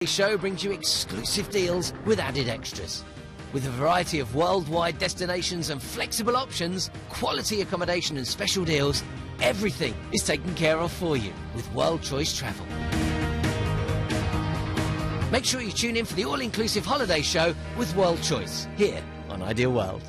The show brings you exclusive deals with added extras. With a variety of worldwide destinations and flexible options, quality accommodation and special deals, everything is taken care of for you with World Choice Travel. Make sure you tune in for the all-inclusive holiday show with World Choice, here on Ideal World.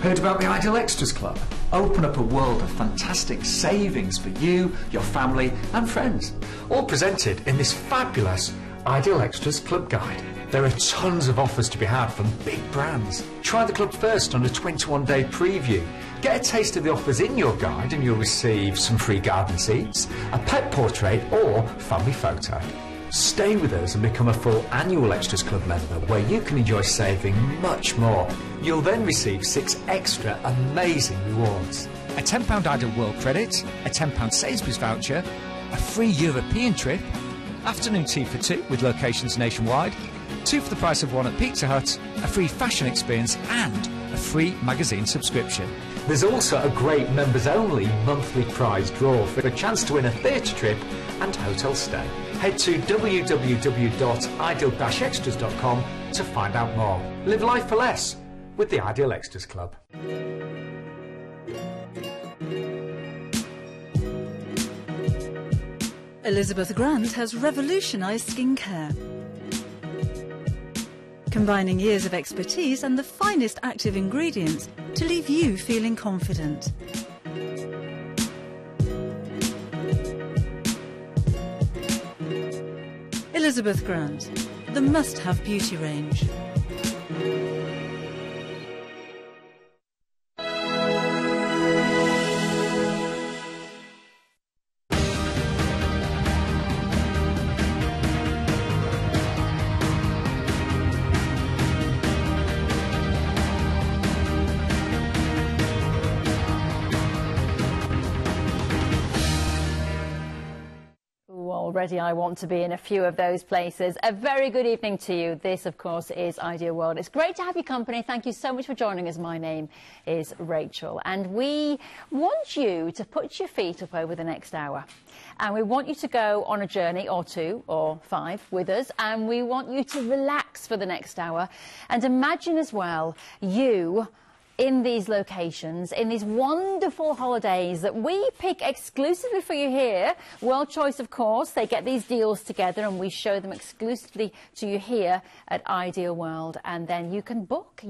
Heard about the Ideal Extras Club? Open up a world of fantastic savings for you, your family and friends. All presented in this fabulous Ideal Extras Club Guide. There are tons of offers to be had from big brands. Try the club first on a 21-day preview. Get a taste of the offers in your guide and you'll receive some free garden seats, a pet portrait or family photo. Stay with us and become a full annual Extras Club member where you can enjoy saving much more. You'll then receive 6 extra amazing rewards. A £10 Ideal World credit, a £10 Sainsbury's voucher, a free European trip, afternoon tea for 2 with locations nationwide, 2 for the price of 1 at Pizza Hut, a free fashion experience and a free magazine subscription. There's also a great members-only monthly prize draw for a chance to win a theatre trip and hotel stay. Head to www.ideal-extras.com to find out more. Live life for less with the Ideal Extras Club. Elizabeth Grant has revolutionised skincare, combining years of expertise and the finest active ingredients to leave you feeling confident. Elizabeth Grant, the must-have beauty range. Already I want to be in a few of those places. A very good evening to you. This, of course, is Ideal World. It's great to have your company. Thank you so much for joining us. My name is Rachel, and we want you to put your feet up over the next hour. And we want you to go on a journey or 2 or 5 with us, and we want you to relax for the next hour and imagine as well you in these locations, in these wonderful holidays that we pick exclusively for you here. World Choice, of course, they get these deals together and we show them exclusively to you here at Ideal World, and then you can book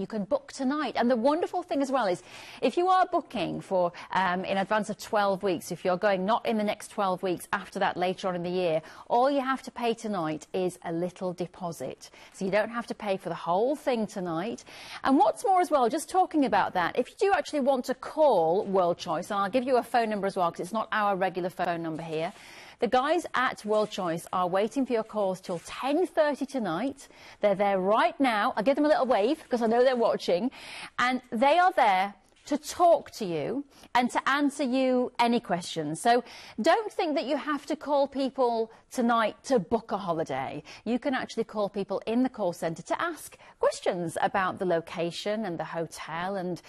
tonight. And the wonderful thing as well is if you are booking for in advance of 12 weeks, if you're going not in the next 12 weeks, after that later on in the year, all you have to pay tonight is a little deposit. So you don't have to pay for the whole thing tonight. And what's more as well, just talking about that, if you do actually want to call World Choice, and I'll give you a phone number as well because it's not our regular phone number here, the guys at World Choice are waiting for your calls till 10:30 tonight. They're there right now. I'll give them a little wave because I know they're watching, and they are there to talk to you and to answer you any questions. So don't think that you have to call people tonight to book a holiday. You can actually call people in the call centre to ask questions about the location and the hotel and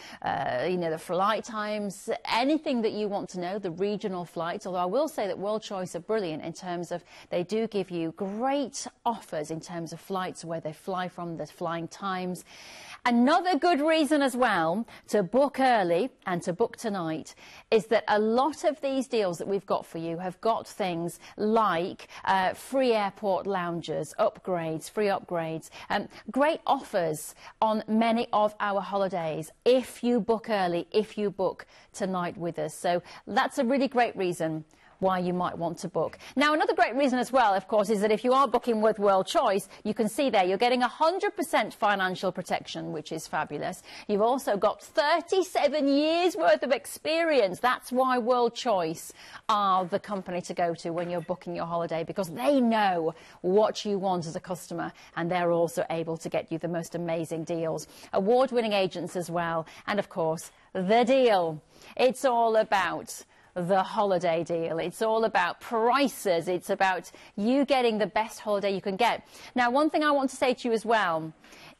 you know, the flight times, anything that you want to know, the regional flights. Although I will say that World Choice are brilliant in terms of they do give you great offers in terms of flights, where they fly from, the flying times. Another good reason as well to book early and to book tonight is that a lot of these deals that we've got for you have got things like free airport lounges, upgrades, free upgrades, great offers on many of our holidays if you book early, if you book tonight with us. So that's a really great reason why you might want to book. Now, another great reason as well, of course, is that if you are booking with World Choice, you can see there you're getting 100% financial protection, which is fabulous. You've also got 37 years worth of experience. That's why World Choice are the company to go to when you're booking your holiday, because they know what you want as a customer, and they're also able to get you the most amazing deals. Award-winning agents as well, and of course, the deal. It's all about the holiday deal. It's all about prices. It's about you getting the best holiday you can get. Now, one thing I want to say to you as well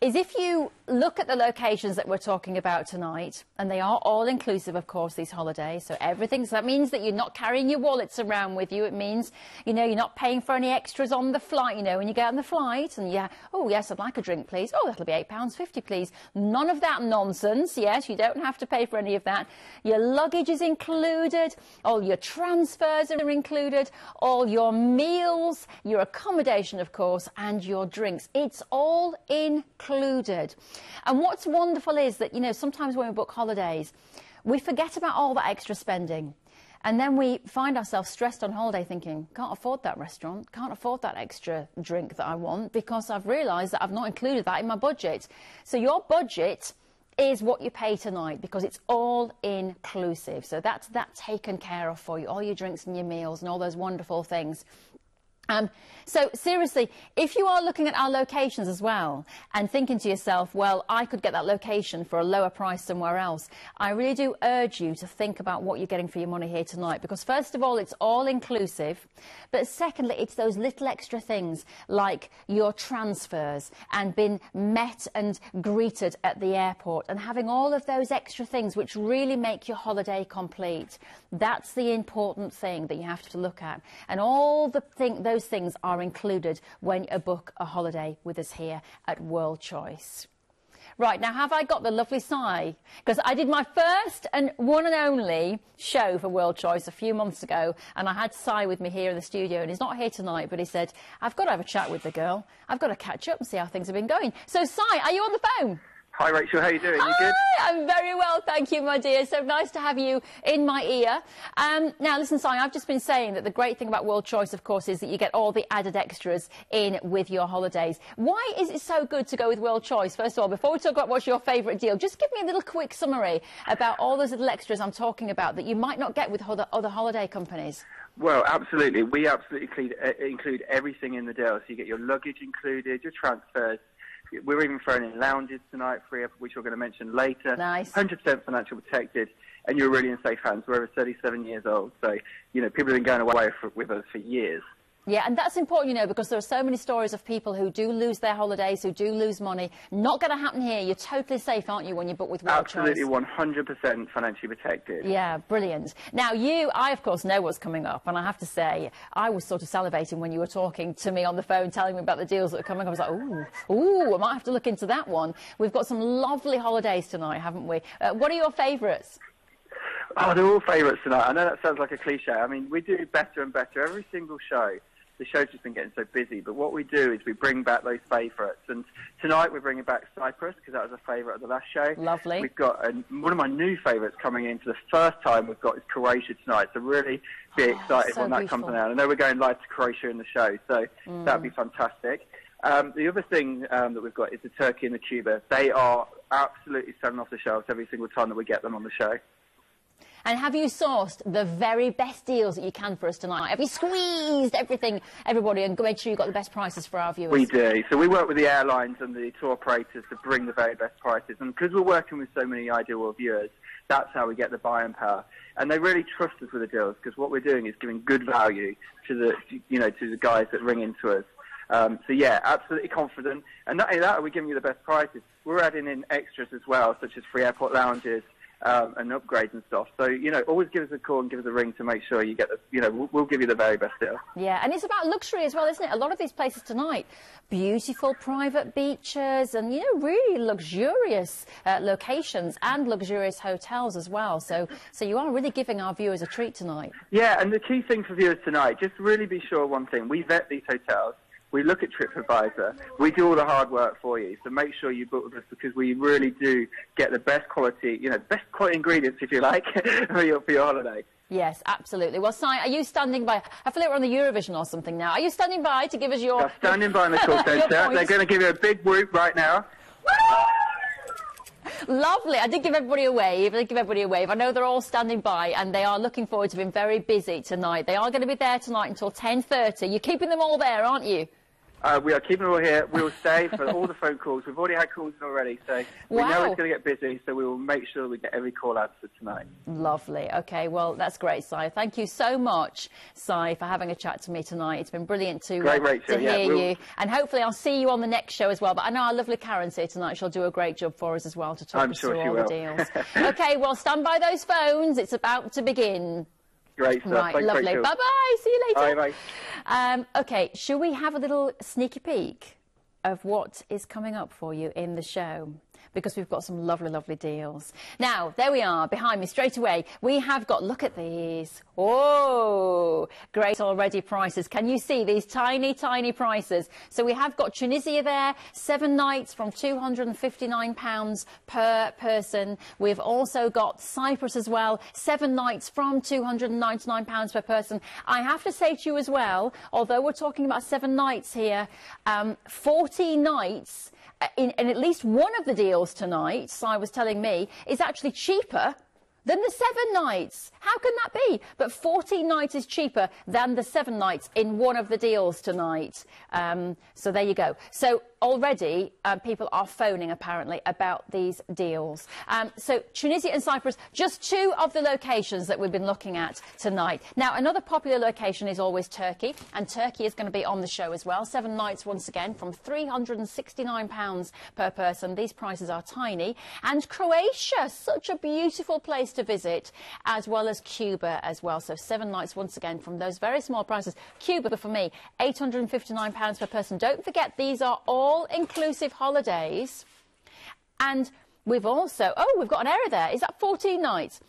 is if you look at the locations that we're talking about tonight, and they are all inclusive, of course, these holidays, so everything, so that means that you're not carrying your wallets around with you. It means, you know, you're not paying for any extras on the flight, you know, when you get on the flight and oh yes, I'd like a drink, please. Oh, that'll be £8.50, please. None of that nonsense. Yes, you don't have to pay for any of that. Your luggage is included, all your transfers are included, all your meals, your accommodation, of course, and your drinks. It's all included. And what's wonderful is that, you know, sometimes when we book holidays, we forget about all that extra spending. And then we find ourselves stressed on holiday thinking, can't afford that restaurant, can't afford that extra drink that I want because I've realised that I've not included that in my budget. So your budget is what you pay tonight because it's all inclusive. So that's that taken care of for you, all your drinks and your meals and all those wonderful things. So seriously, if you are looking at our locations as well and thinking to yourself, well, I could get that location for a lower price somewhere else, I really do urge you to think about what you're getting for your money here tonight, because first of all, it's all inclusive, but secondly, it's those little extra things like your transfers and being met and greeted at the airport and having all of those extra things which really make your holiday complete. That's the important thing that you have to look at, and all those things are included when you book a holiday with us here at World Choice. Right, now have I got the lovely Cy? Because I did my first and one and only show for World Choice a few months ago, and I had Cy with me here in the studio, and he's not here tonight, but he said, I've got to have a chat with the girl. I've got to catch up and see how things have been going. So Cy, are you on the phone? Hi Rachel, how are you doing? You good? Hi, I'm very well, thank you, my dear. So nice to have you in my ear. Now, listen, Cy, I've just been saying that the great thing about World Choice, of course, is that you get all the added extras in with your holidays. Why is it so good to go with World Choice? First of all, before we talk about what's your favourite deal, just give me a little quick summary about all those little extras I'm talking about that you might not get with other holiday companies. Well, absolutely. We absolutely include everything in the deal. So you get your luggage included, your transfers. We're even throwing in lounges tonight, free, which we're going to mention later. Nice. 100% financial protected, and you're really in safe hands. We're over 37 years old, so, you know, people have been going away with us for years. Yeah, and that's important, you know, because there are so many stories of people who do lose their holidays, who do lose money. Not going to happen here. You're totally safe, aren't you, when you book with World Choice? Absolutely, 100% financially protected. Yeah, brilliant. Now, I, of course, know what's coming up, and I have to say, I was sort of salivating when you were talking to me on the phone, telling me about the deals that are coming. I was like, ooh, I might have to look into that one. We've got some lovely holidays tonight, haven't we? What are your favourites? Oh, they're all favourites tonight. I know that sounds like a cliche. I mean, we do better and better every single show. The show's just been getting so busy, but what we do is we bring back those favourites. And tonight we're bringing back Cyprus, because that was a favourite of the last show. Lovely. We've got one of my new favourites coming in for the first time we've got is Croatia tonight, so really be excited when that comes out. I know we're going live to Croatia in the show, so that'd be fantastic. The other thing that we've got is the turkey and the Cuba. They are absolutely selling off the shelves every single time that we get them on the show. And have you sourced the very best deals that you can for us tonight? Have you squeezed everybody, and made sure you've got the best prices for our viewers? We do. So we work with the airlines and the tour operators to bring the very best prices. And because we're working with so many Ideal World viewers, that's how we get the buying power. And they really trust us with the deals, because what we're doing is giving good value to the guys that ring into us. So yeah, absolutely confident. And not only that, we're giving you the best prices. We're adding in extras as well, such as free airport lounges, and upgrades and stuff. So, you know, always give us a call and give us a ring to make sure you get the, you know, we'll give you the very best deal. Yeah, and it's about luxury as well, isn't it? A lot of these places tonight, beautiful private beaches and, you know, really luxurious locations and luxurious hotels as well. So you are really giving our viewers a treat tonight. Yeah, and the key thing for viewers tonight, just really be sure one thing. We vet these hotels. We look at TripAdvisor. We do all the hard work for you. So make sure you book with us, because we really do get the best quality, you know, best quality ingredients, if you like, for your holiday. Yes, absolutely. Well, Si, are you standing by? I feel like we're on the Eurovision or something now. Are you standing by to give us your... I'm standing by in the call centre. They're going to give you a big whoop right now. Lovely. I did give everybody a wave. I know they're all standing by, and they are looking forward to being very busy tonight. They are going to be there tonight until 10:30. You're keeping them all there, aren't you? We are keeping it all here. We will stay for all the phone calls. We've already had calls in already, so we know it's going to get busy, so we will make sure we get every call answered tonight. Lovely. OK, well, that's great, Si. Thank you so much, Si, for having a chat to me tonight. It's been brilliant to hear you. And hopefully I'll see you on the next show as well. But I know our lovely Karen's here tonight. She'll do a great job for us as well to talk us through all the deals. OK, well, stand by those phones. It's about to begin. Great stuff. Right, Thanks, lovely. Rachel. Bye-bye. See you later. Bye-bye. OK, shall we have a little sneaky peek of what is coming up for you in the show? Because we've got some lovely, lovely deals. Now, there we are, behind me straight away. We have got, look at these. Oh, great already prices. Can you see these tiny, tiny prices? So we have got Tunisia there, 7 nights from £259 per person. We've also got Cyprus as well, 7 nights from £299 per person. I have to say to you as well, although we're talking about 7 nights here, 40 nights in at least one of the deals tonight, Si was telling me, is actually cheaper than the 7 nights. How can that be? But 14 nights is cheaper than the 7 nights in one of the deals tonight. So there you go. So already people are phoning apparently about these deals. So Tunisia and Cyprus, just 2 of the locations that we've been looking at tonight. Now another popular location is always Turkey, and Turkey is going to be on the show as well. 7 nights once again from £369 per person. These prices are tiny. And Croatia, such a beautiful place to visit, as well as Cuba as well. So 7 nights once again from those very small prices. Cuba for me, £859 per person. Don't forget these are all-inclusive holidays. And we've also, we've got an error there. Is that 14 nights?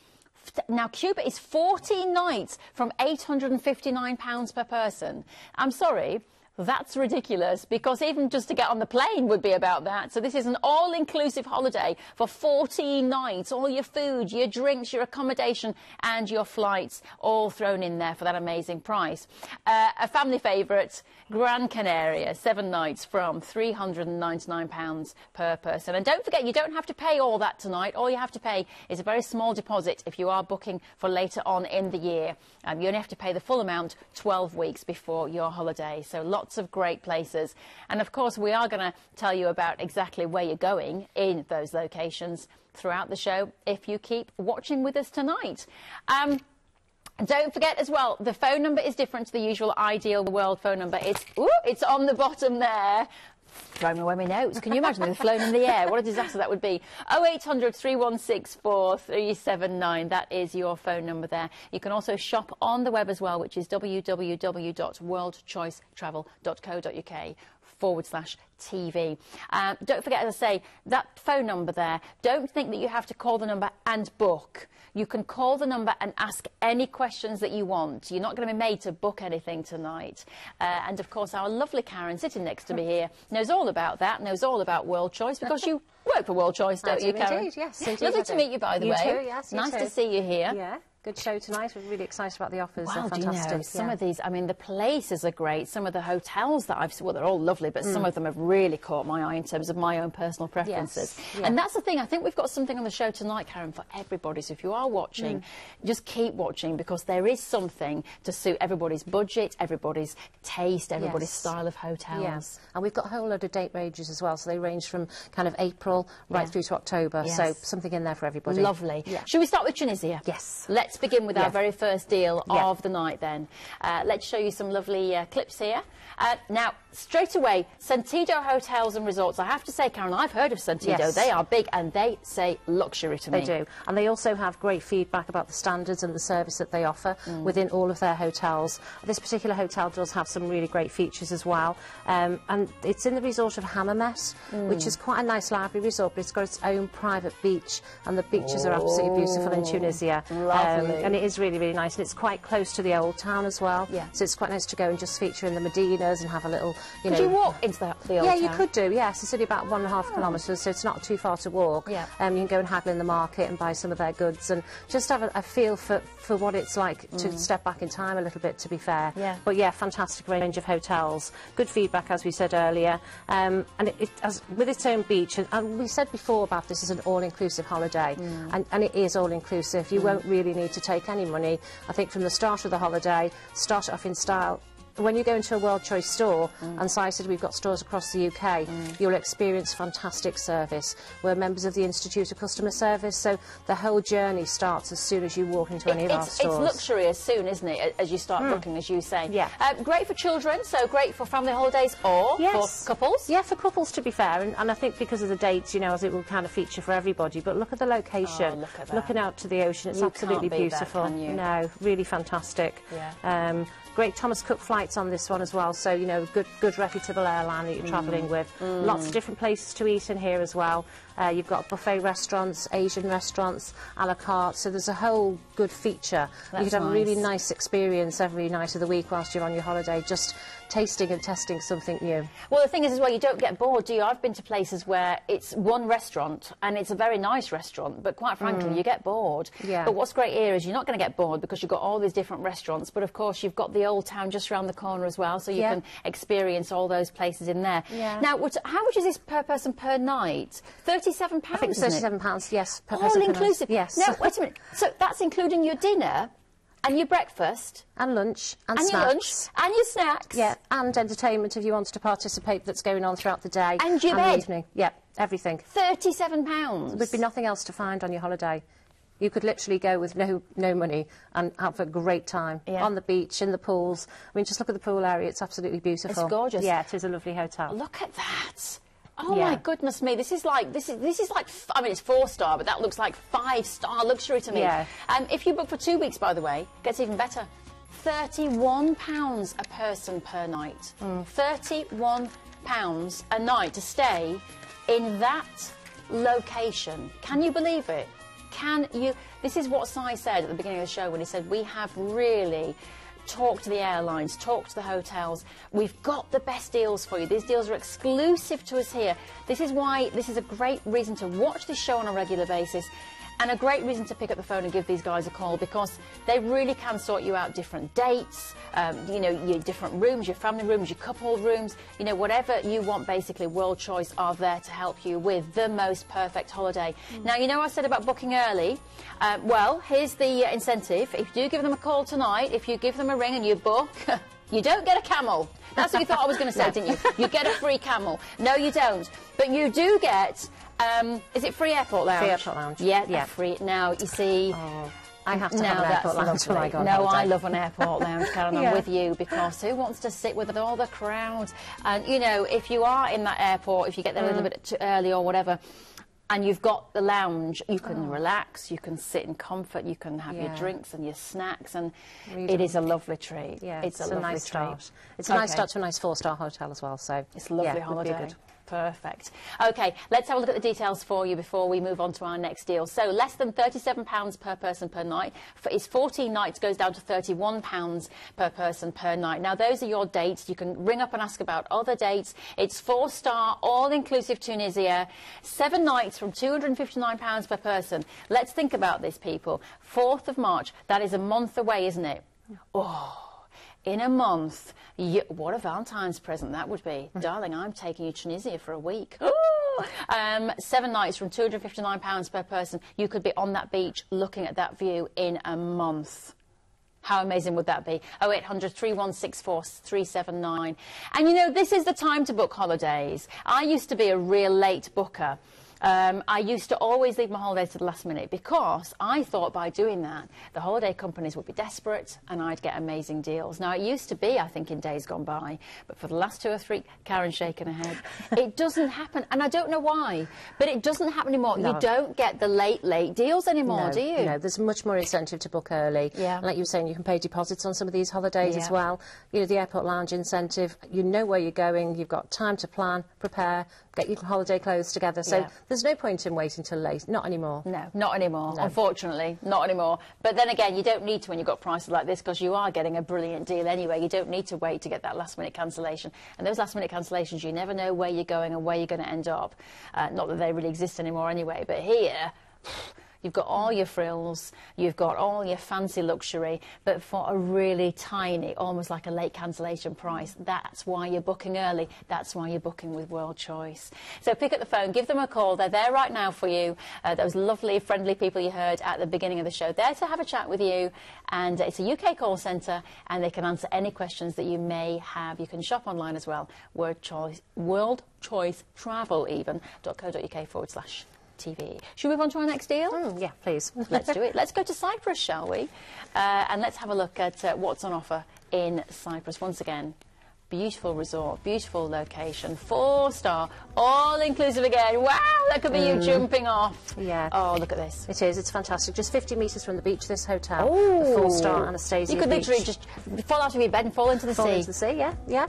Now, Cuba is 14 nights from £859 per person. I'm sorry, that's ridiculous, because even just to get on the plane would be about that. So this is an all-inclusive holiday for 14 nights. All your food, your drinks, your accommodation and your flights all thrown in there for that amazing price. A family favourite, Gran Canaria, 7 nights from £399 per person. And don't forget, you don't have to pay all that tonight. All you have to pay is a very small deposit if you are booking for later on in the year. You only have to pay the full amount 12 weeks before your holiday. So lots of great places. And of course, we are going to tell you about exactly where you're going in those locations throughout the show if you keep watching with us tonight. Don't forget as well, the phone number is different to the usual Ideal World phone number. It's on the bottom there. Throwing away my notes. Can you imagine them flown in the air? What a disaster that would be. 0800 316 4379. That is your phone number there. You can also shop on the web as well, which is www.worldchoicetravel.co.uk/TV. Don't forget, as I say, that phone number there, don't think that you have to call the number and book. You can call the number and ask any questions that you want. You're not going to be made to book anything tonight. And of course, our lovely Karen sitting next to me here knows all about that, knows all about World Choice, because you work for World Choice, don't you, Karen? Indeed, yes. Indeed, lovely to meet you, by the way. You too, yes. Nice to see you here. Yeah. Good show tonight. We're really excited about the offers. Wow, They're fantastic. Do you know, some of these, I mean, the places are great. Some of the hotels that I've seen, well, they're all lovely, but some of them have really caught my eye in terms of my own personal preferences. Yes. Yeah. And that's the thing. I think we've got something on the show tonight, Karen, for everybody. So if you are watching, just keep watching, because there is something to suit everybody's budget, everybody's taste, everybody's style of hotels. Yes. And we've got a whole load of date ranges as well. So they range from kind of April right through to October. Yes. So something in there for everybody. Lovely. Yeah. Should we start with Tunisia? Yes. Let's begin with our very first deal of the night then. Let's show you some lovely clips here. Now, straight away, Sentido Hotels and Resorts. I have to say, Karen, I've heard of Sentido. Yes. They are big and they say luxury to me. They do. And they also have great feedback about the standards and the service that they offer within all of their hotels. This particular hotel does have some really great features as well. And it's in the resort of Hammamet, which is quite a nice lively resort, but it's got its own private beach, and the beaches are absolutely beautiful in Tunisia. Lovely. And it is really, really nice. And it's quite close to the old town as well. Yeah. So it's quite nice to go and just feature in the Medinas and have a little, Could you walk into the old town? Yeah, you could do, yes. It's only about 1.5 kilometres, so it's not too far to walk. Yeah. You can go and haggle in the market and buy some of their goods and just have a feel for what it's like to step back in time a little bit, to be fair. Yeah. But yeah, fantastic range of hotels. Good feedback, as we said earlier. And with its own beach, and we said before about this as an all-inclusive holiday, and it is all-inclusive. You won't really need to take any money. I think from the start of the holiday, start it off in style, when you go into a World Choice store, and so I said we've got stores across the UK, you'll experience fantastic service. We're members of the Institute of Customer Service, so the whole journey starts as soon as you walk into any of our stores. It's luxury as soon, isn't it, as you start booking, as you say. Yeah. Great for children, so great for family holidays or for couples? Yeah, for couples, to be fair, and I think because of the dates, you know, as it will kind of feature for everybody, but look at the location, Oh, look at that. looking out to the ocean, it's absolutely can't beat that, beautiful. can you? No, really fantastic. Yeah. Great Thomas Cook flights on this one as well, so, you know, good reputable airline that you're travelling with. Lots of different places to eat in here as well. You've got buffet restaurants, Asian restaurants, a la carte, so there's a whole good feature. You could have a really nice experience every night of the week whilst you're on your holiday, just tasting and testing something new. Well, the thing is as well, you don't get bored, do you? I've been to places where it's one restaurant, and it's a very nice restaurant, but quite frankly, you get bored. Yeah. But what's great here is you're not going to get bored because you've got all these different restaurants, but of course you've got the old town just around the corner as well, so you can experience all those places in there. Yeah. Now, how much is this per person per night? £37, I think it's £37, yes, per all person per night. inclusive? Yes. No, wait a minute. So that's including your dinner and your breakfast And lunch, and and snacks. your lunch and your snacks. Yeah, and entertainment if you want to participate that's going on throughout the day. And your the bed. evening. Yeah, everything. £37. There'd be nothing else to find on your holiday. You could literally go with no money and have a great time on the beach, in the pools. I mean, just look at the pool area. It's absolutely beautiful. It's gorgeous. Yeah, it is a lovely hotel. Look at that. Oh my goodness me! This is like I mean, it's 4-star, but that looks like 5-star luxury to me. Yeah. If you book for 2 weeks, by the way, it gets even better. £31 a person per night. £31 a night to stay in that location. Can you believe it? Can you? This is what Si said at the beginning of the show when he said we have really talked to the airlines, talked to the hotels. We've got the best deals for you. These deals are exclusive to us here. This is why this is a great reason to watch this show on a regular basis, and a great reason to pick up the phone and give these guys a call, because they really can sort you out different dates, you know, your different rooms, your family rooms, your couple rooms, you know, whatever you want. Basically, World Choice are there to help you with the most perfect holiday. Now, you know I said about booking early. Well, here's the incentive. If you do give them a call tonight, if you give them a ring and you book, you don't get a camel. That's what you thought I was going to say, didn't you? You get a free camel. No, you don't. But you do get... is it free airport lounge? Free airport lounge. Yeah, free. Now, you see... Oh, I have to now have an airport lounge when I go on No, holiday. I love an airport lounge, Karen. I'm with you, because who wants to sit with all the crowd? And, you know, if you are in that airport, if you get there a little bit too early or whatever, and you've got the lounge, you can relax, you can sit in comfort, you can have your drinks and your snacks, and it is a lovely treat. Yeah, it's a nice treat. start. It's a nice start to a nice 4-star hotel as well, so it's a lovely holiday. Would be good. Perfect. OK, let's have a look at the details for you before we move on to our next deal. So less than £37 per person per night. It's 14 nights, goes down to £31 per person per night. Now, those are your dates. You can ring up and ask about other dates. It's 4-star, all-inclusive Tunisia. 7 nights from £259 per person. Let's think about this, people. 4th of March, that is a month away, isn't it? Oh. In a month, what a Valentine's present that would be. Darling, I'm taking you to Tunisia for a week. 7 nights from £259 per person. You could be on that beach looking at that view in a month. How amazing would that be? 0800 3164 379. And, you know, this is the time to book holidays. I used to be a real late booker. I used to always leave my holidays to the last minute, because I thought by doing that the holiday companies would be desperate and I'd get amazing deals. Now, it used to be, I think, in days gone by, but for the last 2 or 3, Karen's shaking her head, it doesn't happen, and I don't know why, but it doesn't happen anymore. No. You don't get the late deals anymore, do you? No, there's much more incentive to book early. Yeah. And like you were saying, you can pay deposits on some of these holidays as well. You know, the airport lounge incentive, you know where you're going, you've got time to plan, prepare, get your holiday clothes together. So there's no point in waiting till late. Not anymore. No, not anymore. No. Unfortunately, not anymore. But then again, you don't need to when you've got prices like this, because you are getting a brilliant deal anyway. You don't need to wait to get that last-minute cancellation. And those last-minute cancellations, you never know where you're going and where you're going to end up. Not that they really exist anymore anyway, but here... You've got all your frills, you've got all your fancy luxury, but for a really tiny, almost like a late cancellation price. That's why you're booking early. That's why you're booking with World Choice. So pick up the phone, give them a call. They're there right now for you. Those lovely, friendly people you heard at the beginning of the show, there to have a chat with you. And it's a UK call centre, and they can answer any questions that you may have. You can shop online as well, worldchoicetravel even.co.uk/TV. Should we move on to our next deal? Yeah, please. Let's do it. Let's go to Cyprus, shall we? And let's have a look at what's on offer in Cyprus. Once again, beautiful resort, beautiful location, 4-star, all-inclusive again. Wow, that could be you jumping off. Yeah. Oh, look at this. It is. It's fantastic. Just 50 metres from the beach, this hotel. Oh. The 4-star Anastasia You could beach. literally just fall out of your bed and fall into the sea. Fall into the sea, yeah, yeah.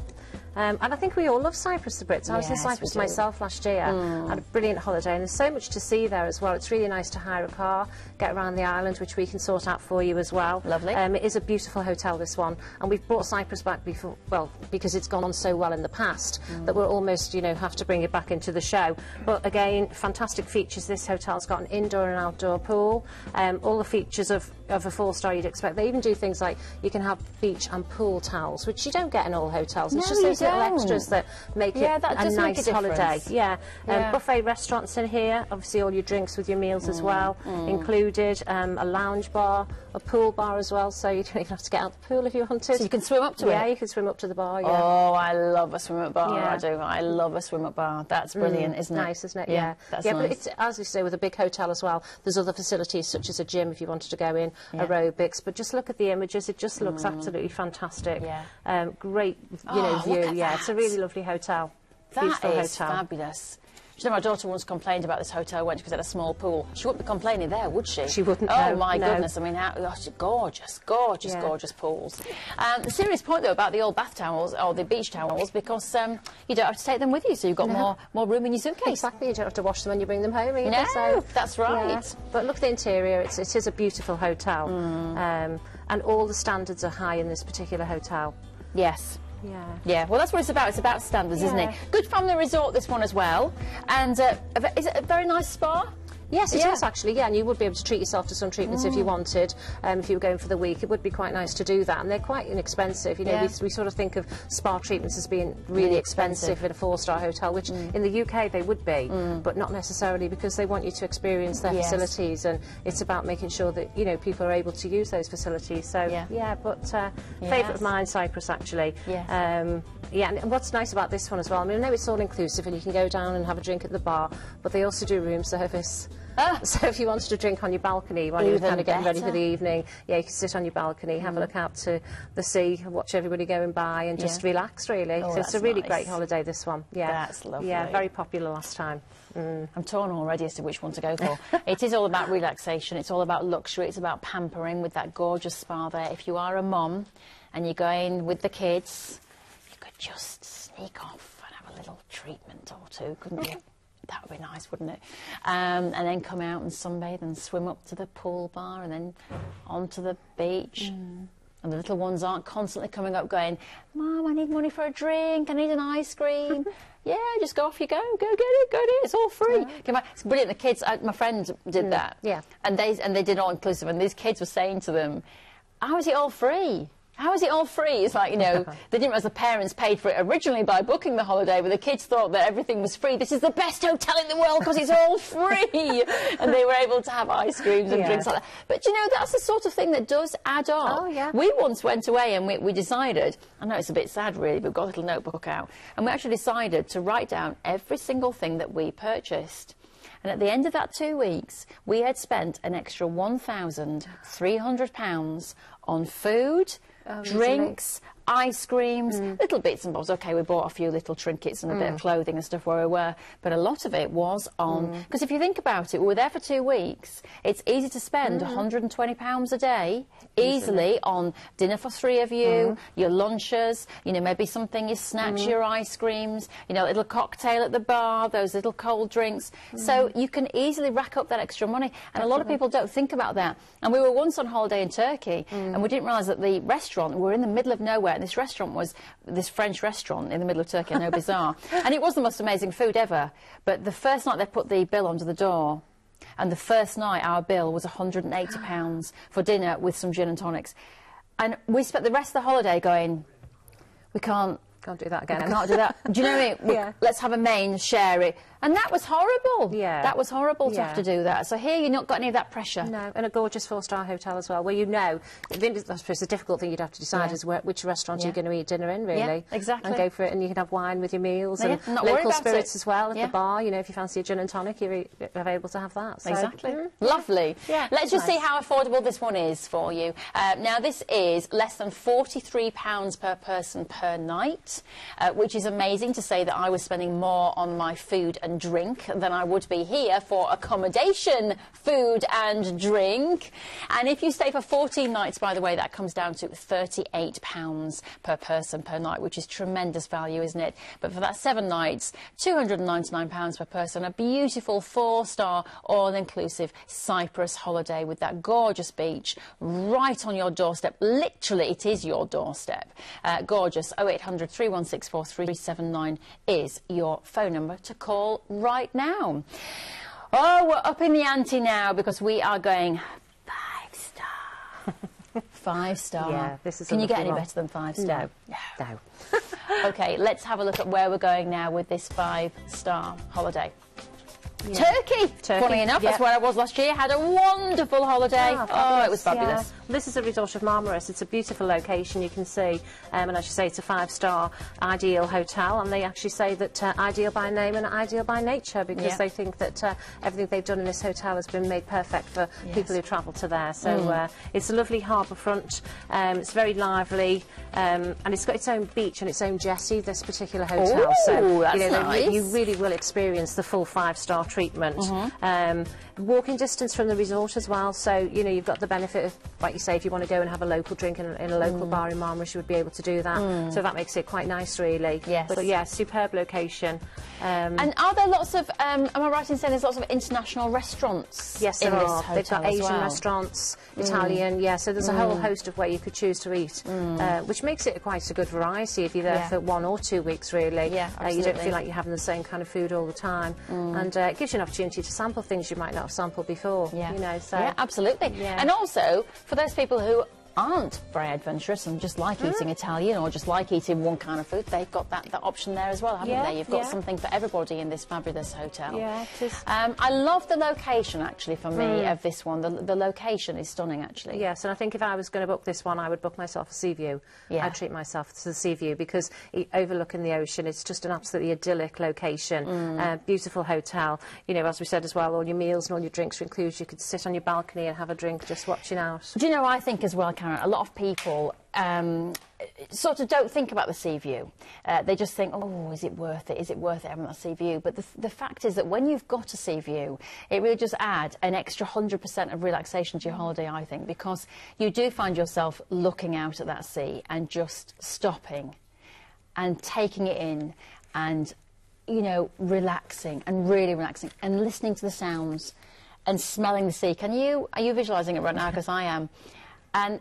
And I think we all love Cyprus, the Brits. I was in Yes, Cyprus we do. myself last year. Had a brilliant holiday, and there's so much to see there as well. It's really nice to hire a car, get around the island, which we can sort out for you as well. Lovely. It is a beautiful hotel, this one, and we've brought Cyprus back before, well, because it's gone on so well in the past that we're almost, you know, have to bring it back into the show. But again, fantastic features. This hotel's got an indoor and outdoor pool. All the features of a 4-star you'd expect. They even do things like you can have beach and pool towels, which you don't get in all hotels. It's No, just you those little don't. extras that make Yeah, it that a does make nice a holiday. difference. Yeah. Yeah. Buffet restaurants in here, obviously all your drinks with your meals as well included, a lounge bar, a pool bar as well, so you don't even have to get out the pool if you wanted. So you can swim up to it? Yeah, you can swim up to the bar, yeah. Oh, I love a swim up bar. Yeah. I do. I love a swim up bar. That's brilliant, isn't it? Nice, isn't it? Yeah, that's yeah, nice. but it's, as we say, with a big hotel as well, there's other facilities such as a gym if you wanted to go in, aerobics, but just look at the images, it just looks absolutely fantastic. Yeah. Great, Oh, view, look at yeah, it's a that. really lovely hotel. That Beautiful is hotel. fabulous. Do you know, my daughter once complained about this hotel when because it had a small pool. She wouldn't be complaining there, would she? She wouldn't, Oh, no, my no. goodness. I mean, gorgeous, gorgeous, Yeah. gorgeous pools. The serious point, though, about the old bath towels, or the beach towels, because you don't have to take them with you, so you've got more room in your suitcase. Exactly, you don't have to wash them when you bring them home either. No, so, that's right. yeah. But look at the interior, it is a beautiful hotel. And all the standards are high in this particular hotel. Yes. Yeah. Yeah, well, that's what it's about. It's about standards, isn't it? Good family resort, this one as well. And is it a very nice spa? Yes, it is actually, yeah, and you would be able to treat yourself to some treatments if you wanted, if you were going for the week. It would be quite nice to do that, and they're quite inexpensive. You know, we sort of think of spa treatments as being really expensive in a 4-star hotel, which in the UK they would be, but not necessarily, because they want you to experience their facilities, and it's about making sure that, you know, people are able to use those facilities. So, favourite of mine, Cyprus, actually. Yes. Yeah, and what's nice about this one as well, I mean, I know it's all inclusive and you can go down and have a drink at the bar, but they also do room service. So if you wanted to drink on your balcony while you were kind of getting ready for the evening, yeah, you can sit on your balcony, have a look out to the sea, watch everybody going by and just relax, really. Oh, so it's a really nice. great holiday, this one. Yeah. That's lovely. Yeah, very popular last time. I'm torn already as to which one to go for. It is all about relaxation, it's all about luxury, it's about pampering with that gorgeous spa there. If you are a mum and you're going with the kids, you could just sneak off and have a little treatment or two, couldn't you? That would be nice, wouldn't it? And then come out and sunbathe and swim up to the pool bar and then onto the beach. And the little ones aren't constantly coming up going, Mum, I need money for a drink, I need an ice cream. Yeah, just go off you go get it, it's all free. It's brilliant. The kids, my friend did that. Yeah. And they did all inclusive, and these kids were saying to them, how is it all free? How is it all free? It's like, you know, they didn't realize the parents paid for it originally by booking the holiday, but the kids thought that everything was free. This is the best hotel in the world because it's all free. And they were able to have ice creams and drinks like that. But, you know, that's the sort of thing that does add up. Oh, yeah. We once went away and we decided, I know it's a bit sad really, but we've got a little notebook out, and we actually decided to write down every single thing that we purchased. And at the end of that 2 weeks, we had spent an extra £1,300 on food, drinks, ice creams, little bits and bobs. OK, we bought a few little trinkets and a bit of clothing and stuff where we were, but a lot of it was on... Because if you think about it, we were there for 2 weeks. It's easy to spend £120 a day easily on dinner for 3 of you, your lunches, you know, maybe something, your snacks, your ice creams, you know, a little cocktail at the bar, those little cold drinks. So you can easily rack up that extra money. And a lot of people don't think about that. And we were once on holiday in Turkey and we didn't realise that the restaurant, we were in the middle of nowhere, and this restaurant was this French restaurant in the middle of Turkey, I know, bizarre. And it was the most amazing food ever. But the first night they put the bill under the door, And the first night, our bill was £180 for dinner with some gin and tonics. And we spent the rest of the holiday going, we can't do that again. We can't do that. Do you know what I mean? Yeah. Let's have a main, share it. And that was horrible. Yeah. That was horrible to have to do that. So here you've not got any of that pressure. No, and a gorgeous 4-star hotel as well, where you know, I suppose the difficult thing you'd have to decide is which restaurant you're going to eat dinner in, really. Yeah, exactly. And go for it, and you can have wine with your meals, and not worry local about spirits it. as well at the bar. You know, if you fancy a gin and tonic, you're able to have that. So, exactly. Lovely. Yeah, Let's just see nice. how affordable this one is for you. Now, this is less than £43 per person per night, which is amazing to say that I was spending more on my food and drink than I would be here for accommodation, food and drink. And if you stay for 14 nights, by the way, that comes down to £38 per person per night, which is tremendous value, isn't it? But for that 7 nights, £299 per person, a beautiful 4-star all-inclusive Cyprus holiday with that gorgeous beach right on your doorstep. Literally, it is your doorstep. Gorgeous. 0800 316 4379 is your phone number to call right now. Oh, we're up in the ante now because we are going 5-star. 5-star. Yeah, this is. Can you get any better than 5-star? No. Okay, let's have a look at where we're going now with this 5-star holiday. Yeah. Turkey. Funny enough, yeah. that's where I was last year. Had a wonderful holiday. Oh, it was fabulous. Yeah. This is a resort of Marmaris. It's a beautiful location, you can see. And as you say, it's a 5-star ideal hotel. And they actually say that ideal by name and ideal by nature, because they think that everything they've done in this hotel has been made perfect for people who travel to there. So it's a lovely harbour front. It's very lively. And it's got its own beach and its own jetty, this particular hotel. Ooh, so that's nice. you really will experience the full 5-star treatment. Walking distance from the resort as well, so you know you've got the benefit of, like you say, if you want to go and have a local drink in a local bar in Marmaris, you would be able to do that. So that makes it quite nice, really. Yes. But yeah, superb location. And are there lots of, am I right in saying there's lots of international restaurants Yes, in there this are. hotel They've got as Asian well? restaurants, Italian, so there's a whole host of where you could choose to eat, which makes it quite a good variety if you're there for 1 or 2 weeks, really. Yeah, you don't absolutely. feel like you're having the same kind of food all the time. And it gives you an opportunity to sample things you might not have sampled before. Yeah. You know, so yeah, absolutely. Yeah. And also, for those people who aren't very adventurous and just like eating Italian or just like eating one kind of food, they've got that option there as well, haven't they? You've got something for everybody in this fabulous hotel. Yeah, it is. I love the location, actually, for me, of this one. The location is stunning, actually. Yes, and I think if I was going to book this one, I would book myself a sea view. Yeah. I'd treat myself to the sea view because overlooking the ocean, it's just an absolutely idyllic location. Beautiful hotel. You know, as we said as well, all your meals and all your drinks are included. You could sit on your balcony and have a drink just watching out. Do you know, I think as well, Karen, a lot of people sort of don't think about the sea view. They just think, oh, is it worth it? Is it worth it having that sea view? But the fact is that when you've got a sea view, it really just adds an extra 100% of relaxation to your holiday, I think, because you do find yourself looking out at that sea and just stopping and taking it in and, you know, relaxing and really relaxing and listening to the sounds and smelling the sea. Are you visualising it right now? Because I am. And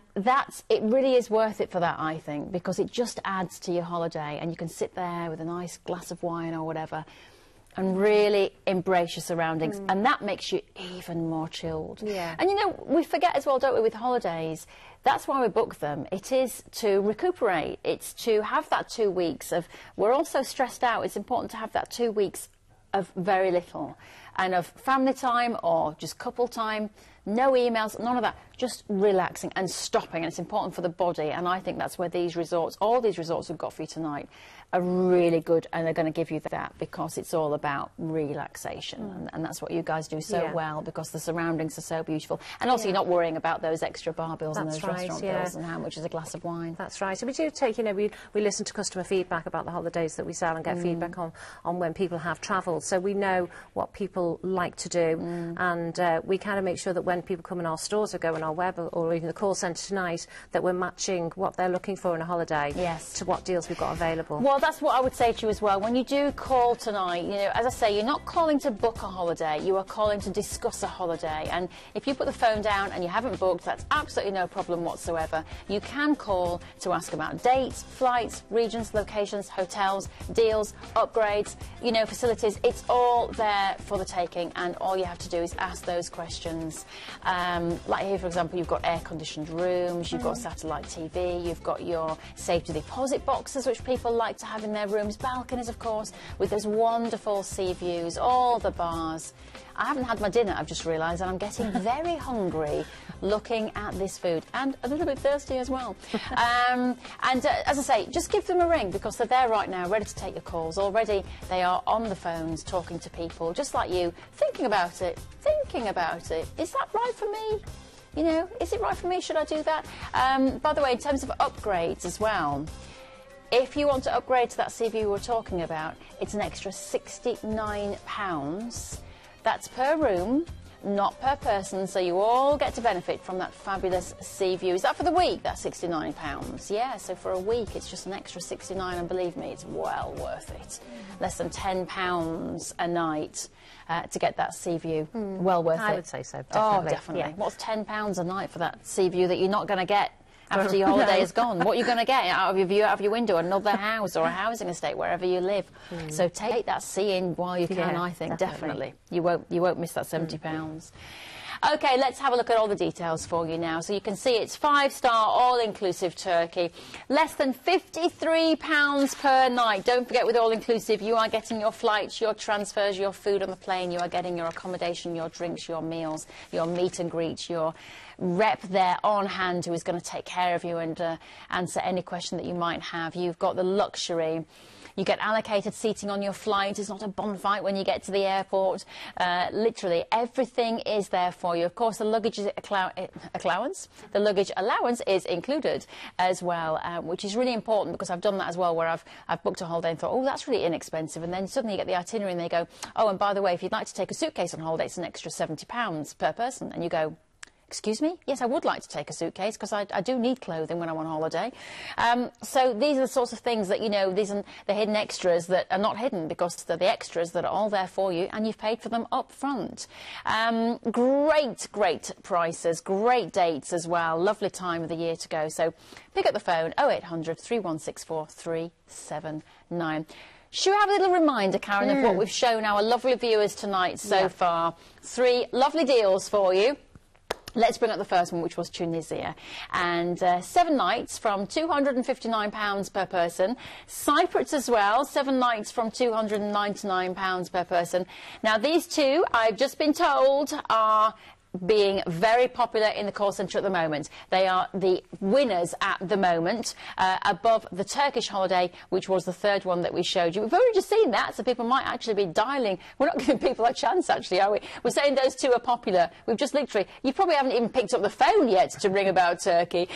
it really is worth it for that, I think, because it just adds to your holiday and you can sit there with a nice glass of wine or whatever and really embrace your surroundings. And that makes you even more chilled. Yeah. And, you know, we forget as well, don't we, with holidays, that's why we book them. It is to recuperate. It's to have that 2 weeks of, we're all so stressed out, it's important to have that 2 weeks of very little and of family time or just couple time. No emails, none of that, just relaxing and stopping, and it's important for the body, and I think that's where these resorts, all these resorts we've got for you tonight, are really good, and they're going to give you that because it's all about relaxation, and that's what you guys do so well, because the surroundings are so beautiful, and also you're not worrying about those extra bar bills and those restaurant bills and how much is a glass of wine. That's right. So we do take, you know, we listen to customer feedback about the holidays that we sell and get feedback on when people have travelled, so we know what people like to do, and we kind of make sure that when when people come in our stores or go on our web or even the call centre tonight, that we're matching what they're looking for in a holiday to what deals we've got available. Well, that's what I would say to you as well. When you do call tonight, you know, as I say, you're not calling to book a holiday, you are calling to discuss a holiday. And if you put the phone down and you haven't booked, that's absolutely no problem whatsoever. You can call to ask about dates, flights, regions, locations, hotels, deals, upgrades, you know, facilities. It's all there for the taking, and all you have to do is ask those questions. Like here, for example, you've got air-conditioned rooms, you've got satellite TV, you've got your safety deposit boxes, which people like to have in their rooms, balconies, of course, with those wonderful sea views, all the bars. I haven't had my dinner, I've just realised, and I'm getting very hungry looking at this food, and a little bit thirsty as well. As I say, just give them a ring, because they're there right now, ready to take your calls. Already they are on the phones talking to people, just like you, thinking about it. Is that right for me? You know, is it right for me? Should I do that? By the way, in terms of upgrades as well, if you want to upgrade to that sea view we were talking about, it's an extra £69. That's per room, not per person, so you all get to benefit from that fabulous sea view. Is that for the week? That's £69. Yeah, so for a week it's just an extra £69, and believe me, it's well worth it. Less than £10 a night to get that sea view. Well worth it. I would say so, definitely. Oh, definitely. Yeah. What's £10 a night for that sea view that you're not going to get after your holiday is gone? What are you going to get out of your view, out of your window? Another house or a housing estate, wherever you live. So take that sea in while you can, I think, definitely. You won't miss that £70. OK, let's have a look at all the details for you now. So you can see it's 5-star, all-inclusive Turkey. Less than £53 per night. Don't forget, with all-inclusive, you are getting your flights, your transfers, your food on the plane. You are getting your accommodation, your drinks, your meals, your meet and greets, your rep there on hand who is going to take care of you and answer any question that you might have. You've got the luxury. You get allocated seating on your flight. It's not a bonfire when you get to the airport. Literally, everything is there for you. Of course, the luggage allowance. The luggage allowance is included as well, which is really important, because I've done that as well, where I've booked a holiday and thought, oh, that's really inexpensive. And then suddenly you get the itinerary and they go, oh, and by the way, if you'd like to take a suitcase on holiday, it's an extra £70 per person. And you go, excuse me? Yes, I would like to take a suitcase, because I do need clothing when I'm on holiday. So these are the sorts of things that, you know, these are the hidden extras that are not hidden, because they're the extras that are all there for you, and you've paid for them up front. Great prices, great dates as well. Lovely time of the year to go. So pick up the phone, 0800 3164 379. Should we have a little reminder, Karen, of what we've shown our lovely viewers tonight so far? 3 lovely deals for you. Let's bring up the first one, which was Tunisia. And 7 nights from £259 per person. Cyprus as well, 7 nights from £299 per person. Now, these two, I've just been told, are being very popular in the call centre at the moment. They are the winners at the moment, above the Turkish holiday, which was the third one that we showed you. We've already just seen that, so people might actually be dialing. We're not giving people a chance, actually, are we? We're saying those two are popular. We've just literally, you probably haven't even picked up the phone yet to ring about Turkey.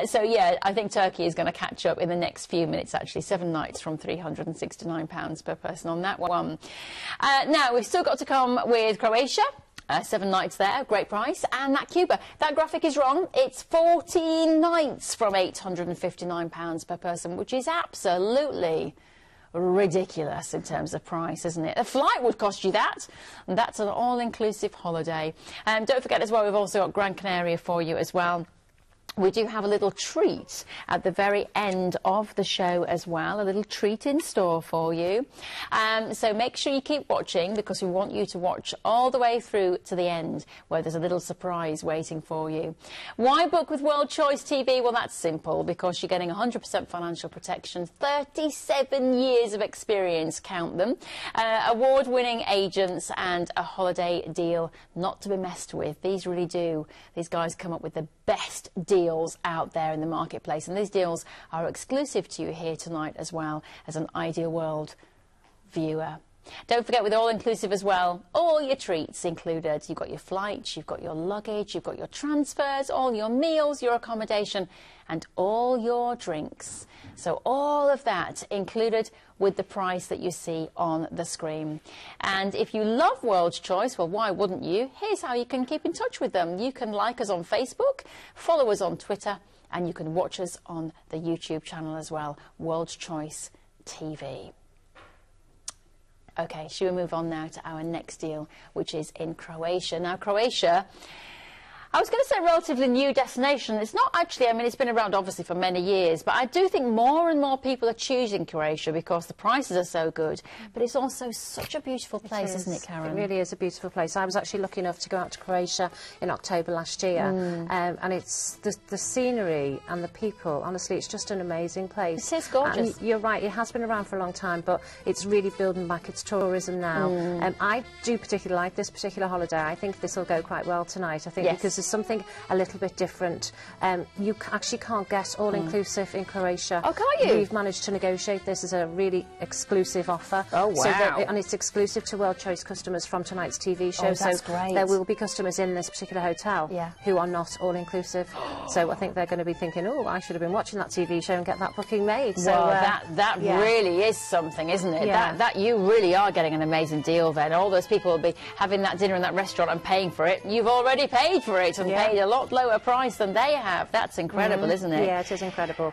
So, yeah, I think Turkey is going to catch up in the next few minutes, actually. 7 nights from £369 per person on that one. Now, we've still got to come with Croatia. 7 nights there, great price. And that Cuba, that graphic is wrong. It's 14 nights from £859 per person, which is absolutely ridiculous in terms of price, isn't it? A flight would cost you that, and that's an all-inclusive holiday. Don't forget as well, we've also got Gran Canaria for you as well. We do have a little treat at the very end of the show as well, a little treat in store for you. So make sure you keep watching, because we want you to watch all the way through to the end, where there's a little surprise waiting for you. Why book with World Choice TV? Well, that's simple, because you're getting 100% financial protection, 37 years of experience, count them, award-winning agents, and a holiday deal not to be messed with. These really do. These guys come up with the best deals out there in the marketplace, and these deals are exclusive to you here tonight as well as an Ideal World viewer. Don't forget, with all-inclusive as well, all your treats included. You've got your flights, you've got your luggage, you've got your transfers, all your meals, your accommodation, and all your drinks. So all of that included with the price that you see on the screen. And if you love World's Choice, well, why wouldn't you? Here's how you can keep in touch with them. You can like us on Facebook, follow us on Twitter, and you can watch us on the YouTube channel as well, World's Choice TV. OK, shall we move on now to our next deal, which is in Croatia. Now, Croatia, I was going to say relatively new destination. It's not actually. I mean, it's been around obviously for many years, but I do think more and more people are choosing Croatia because the prices are so good. But it's also such a beautiful place, isn't it, Karen? It really is a beautiful place. I was actually lucky enough to go out to Croatia in October last year, and it's the scenery and the people. Honestly, it's just an amazing place. It is gorgeous. And you're right. It has been around for a long time, but it's really building back its tourism now. I do particularly like this particular holiday. I think this will go quite well tonight. I think because there's something a little bit different. You actually can't get all-inclusive in Croatia. Oh, can't you? We've managed to negotiate this as a really exclusive offer. Oh, wow. And it's exclusive to World Choice customers from tonight's TV show. Oh, that's great. There will be customers in this particular hotel who are not all-inclusive. So I think they're going to be thinking, oh, I should have been watching that TV show and get that booking made. So well, that really is something, isn't it? Yeah. That you really are getting an amazing deal then. All those people will be having that dinner in that restaurant and paying for it. You've already paid for it and paid a lot lower price than they have. That's incredible, isn't it? Yeah, it is incredible.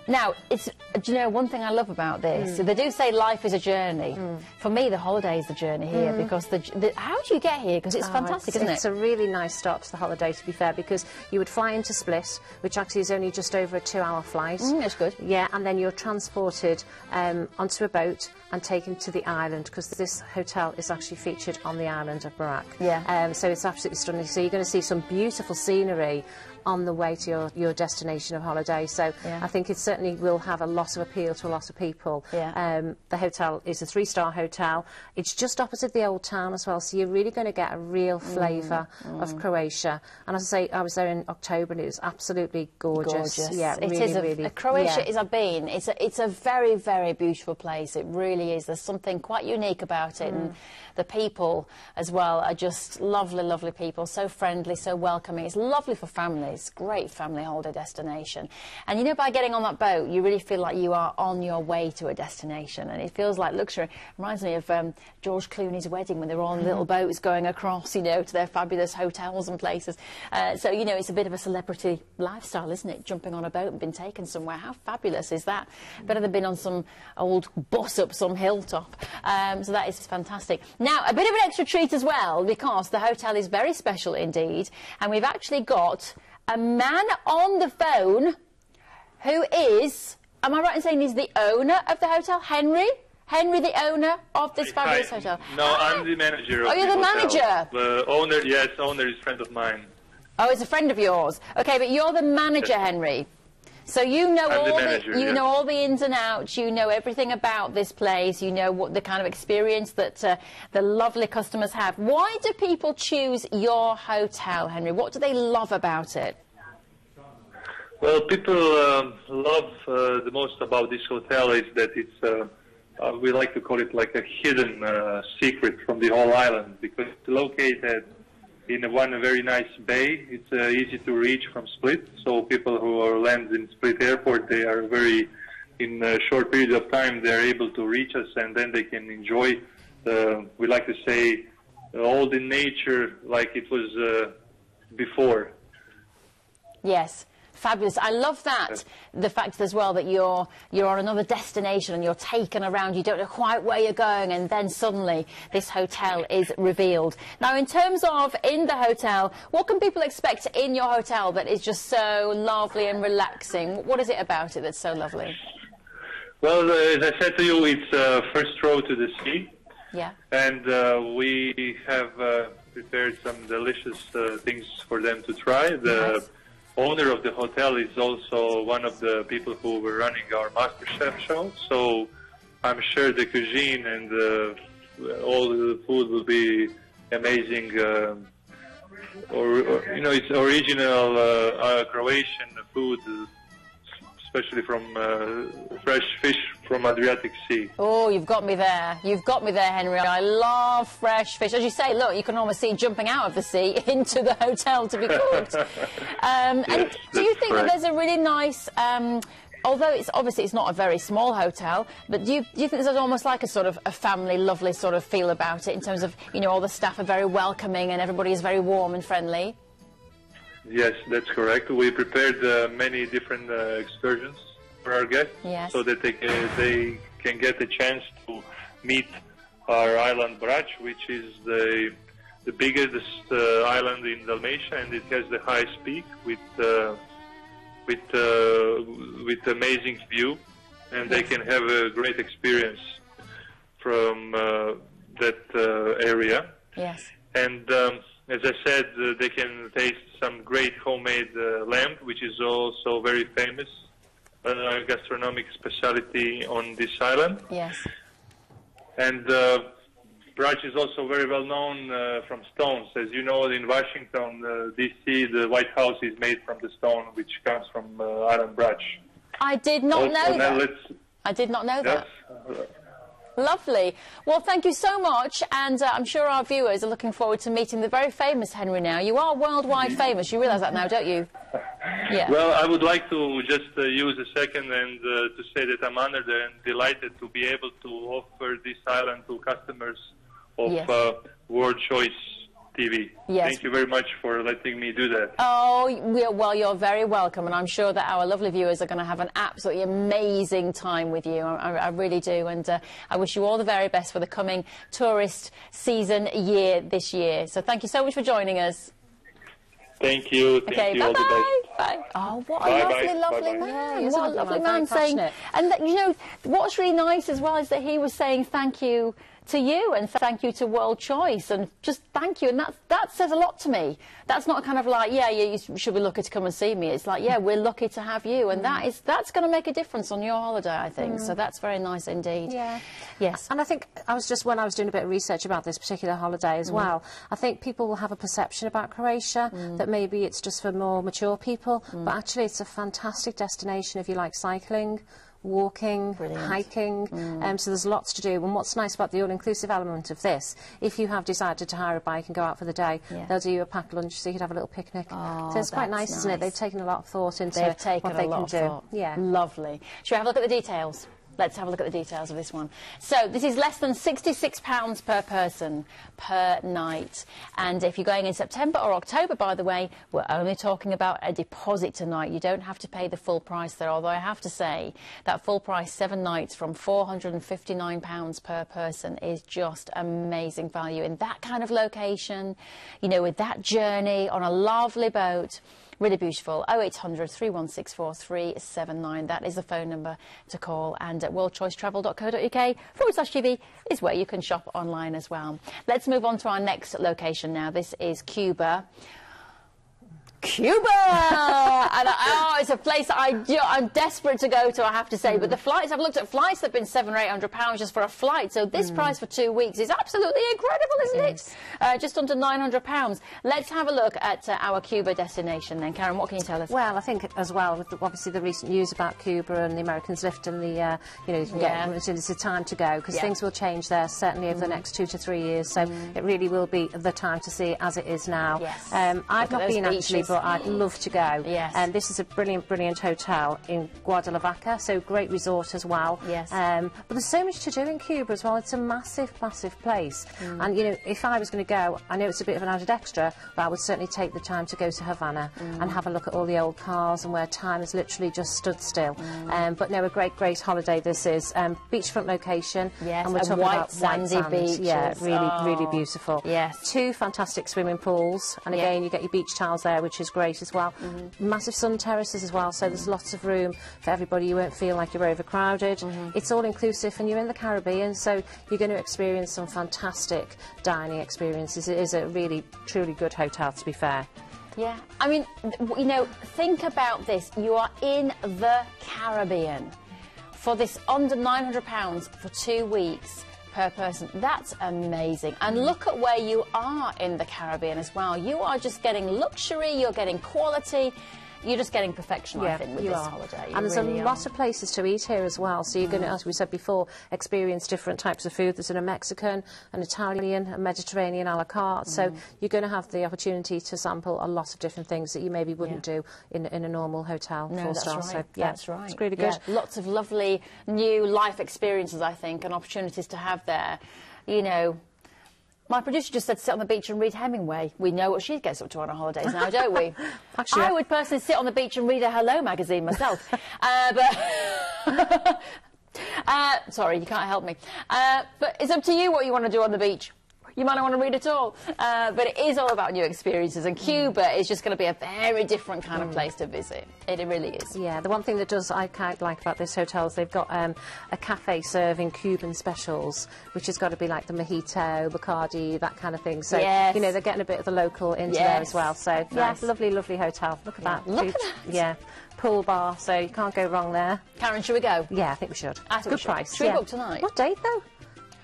Now, do you know one thing I love about this? They do say life is a journey. For me, the holiday is the journey here because how do you get here? Because it's fantastic, isn't it? It's a really nice start to the holiday, to be fair, because you would fly into Split, which actually is only just over a 2-hour flight. That's good. Yeah, and then you're transported onto a boat and taken to the island, because this hotel is actually featured on the island of Barak. Yeah. So it's absolutely stunning. So you're going to see some beautiful scenery on the way to your destination of holiday. So I think it certainly will have a lot of appeal to a lot of people. The hotel is a 3-star hotel. It's just opposite the old town as well, so you're really going to get a real flavour of Croatia. And as I say, I was there in October and it was absolutely gorgeous. Yeah, it really, is really. Croatia is, I've been. It's a very, very beautiful place. It really is. There's something quite unique about it, and the people as well are just lovely, lovely people. So friendly, so welcoming. It's lovely for families. Great family holiday destination. And you know, by getting on that boat, you really feel like you are on your way to a destination, and it feels like luxury. Reminds me of George Clooney's wedding, when they were on little boats going across, you know, to their fabulous hotels and places. So, you know, it's a bit of a celebrity lifestyle, isn't it? Jumping on a boat and being taken somewhere. How fabulous is that? Better than being on some old bus up some hilltop. So that is fantastic. Now, a bit of an extra treat as well, because the hotel is very special indeed, and we've actually got a man on the phone who is, am I right in saying he's the owner of the hotel? Henry? Henry, the owner of this fabulous hotel? No, I'm the manager of you're the hotel. manager? The owner, yes, owner is a friend of mine. Oh, he's a friend of yours. OK, but you're the manager, Henry. So you know know all the ins and outs, you know everything about this place, you know what the kind of experience that the lovely customers have. Why do people choose your hotel, Henry? What do they love about it? Well, people love the most about this hotel is that it's, we like to call it like a hidden secret from the whole island, because it's located in one very nice bay. It's easy to reach from Split, so people who are land in Split Airport, they are very, in a short period of time, they're able to reach us, and then they can enjoy, we like to say, all the nature like it was before. Yes. Fabulous. I love that, the fact as well that you're on another destination and you're taken around, you don't know quite where you're going, and then suddenly this hotel is revealed. Now, in terms of in the hotel, what can people expect in your hotel that is just so lovely and relaxing? What is it about it that's so lovely? Well, as I said to you, it's first row to the sea. Yeah. And we have prepared some delicious things for them to try. The owner of the hotel is also one of the people who were running our MasterChef show, so I'm sure the cuisine and all the food will be amazing. You know, it's original Croatian food, especially from fresh fish from Adriatic Sea. Oh, you've got me there. You've got me there, Henry. I love fresh fish. As you say, look, you can almost see it jumping out of the sea into the hotel to be cooked. And do you think that there's a really nice... although it's obviously it's not a very small hotel, but do you think there's almost like a sort of a family, lovely sort of feel about it in terms of, you know, all the staff are very welcoming and everybody is very warm and friendly? Yes, that's correct. We prepared many different excursions for our guests, so that they can get a chance to meet our island Brač, which is the biggest island in Dalmatia, and it has the highest peak with amazing view, and they can have a great experience from that area. Yes. And as I said, they can taste some great homemade lamb, which is also very famous gastronomic specialty on this island. Yes. And Brač is also very well known from stones. As you know, in Washington, D.C., the White House is made from the stone which comes from island Brač. I did not know that. I did not know that. Lovely. Well, thank you so much, and I'm sure our viewers are looking forward to meeting the very famous Henry now. You are worldwide famous. You realise that now, don't you? Yeah. Well, I would like to just use a second and to say that I'm honored and delighted to be able to offer this island to customers of World Choice TV. Yes. Thank you very much for letting me do that. Oh, well, you're very welcome, and I'm sure that our lovely viewers are going to have an absolutely amazing time with you. I really do, and I wish you all the very best for the coming tourist season this year. So thank you so much for joining us. Thank you. Thank you. All the best. Bye. Oh, what a lovely man. What a lovely man saying. And, you know, what's really nice as well is that he was saying thank you to you and thank you to World Choice and just thank you, and that says a lot to me. That's not kind of like, you should be lucky to come and see me. It's like, we're lucky to have you, and that's going to make a difference on your holiday, I think. So that's very nice indeed. Yeah. Yes. And I think when I was doing a bit of research about this particular holiday as well, I think people will have a perception about Croatia that maybe it's just for more mature people, but actually it's a fantastic destination if you like cycling, walking, hiking, so there's lots to do. And what's nice about the all-inclusive element of this, if you have decided to hire a bike and go out for the day, they'll do you a packed lunch so you could have a little picnic. So it's quite nice, isn't it? They've taken a lot of thought into what they can do. Yeah. Lovely. Shall we have a look at the details? Let's have a look at the details of this one. So this is less than £66 per person per night. And if you're going in September or October, by the way, we're only talking about a deposit tonight. You don't have to pay the full price there, although I have to say that full price 7 nights from £459 per person is just amazing value in that kind of location, you know, with that journey on a lovely boat. Really beautiful. 0800 316 4379. That is the phone number to call. And at worldchoicetravel.co.uk/TV is where you can shop online as well. Let's move on to our next location now. This is Cuba. Cuba! And it's a place I'm desperate to go to, I have to say. But the flights, I've looked at flights that have been £700 or £800 just for a flight. So this price for 2 weeks is absolutely incredible, isn't it? Just under £900. Let's have a look at our Cuba destination then. Karen, what can you tell us? Well, I think as well, with obviously the recent news about Cuba and the Americans lifting the, you can get it's a time to go because things will change there certainly over the next 2 to 3 years. So it really will be the time to see it as it is now. Yes. I've not been actually, but I'd love to go. Yes. And this is a brilliant hotel in Guadalajara, so great resort as well. Yes. But there's so much to do in Cuba as well. It's a massive place. And, you know, if I was going to go, I know it's a bit of an added extra, but I would certainly take the time to go to Havana and have a look at all the old cars and where time has literally just stood still. But no, a great holiday this is. Beachfront location. Yes, and we're talking white about sandy white sand. beaches. Yeah, really beautiful. Yes. 2 fantastic swimming pools, and again you get your beach towels there, which is great as well. Massive sun terraces as well, so there's lots of room for everybody. You won't feel like you're overcrowded. It's all inclusive, and you're in the Caribbean, so you're going to experience some fantastic dining experiences. It is a really truly good hotel, to be fair. Yeah, I mean, you know, think about this. You are in the Caribbean for this under £900 for 2 weeks per person. That's amazing. And look at where you are in the Caribbean as well. You are just getting luxury, you're getting quality. you're just getting perfection, I think, with this holiday. And there's a lot of places to eat here as well. So you're going to, as we said before, experience different types of food. There's a Mexican, an Italian, a Mediterranean a la carte. So you're going to have the opportunity to sample a lot of different things that you maybe wouldn't do in a normal hotel, no, 4-star. Right. So, that's right. It's really good. Yeah. Lots of lovely new life experiences, I think, and opportunities to have there. You know, my producer just said sit on the beach and read Hemingway. We know what she gets up to on her holidays now, don't we? Actually, I would personally sit on the beach and read a Hello magazine myself. Sorry, you can't help me. But it's up to you what you want to do on the beach. You might not want to read at all, but it is all about new experiences, and Cuba is just going to be a very different kind of place to visit. It really is. Yeah, the one thing that I quite like about this hotel is they've got a cafe serving Cuban specials, which has got to be like the mojito, Bacardi, that kind of thing. So, you know, they're getting a bit of the local into there as well. So, nice. Lovely, lovely hotel. Look at that. Look at that. Yeah. Pool bar, so you can't go wrong there. Karen, should we go? Yeah, I think we should. I think good price. Should we book tonight? What date, though?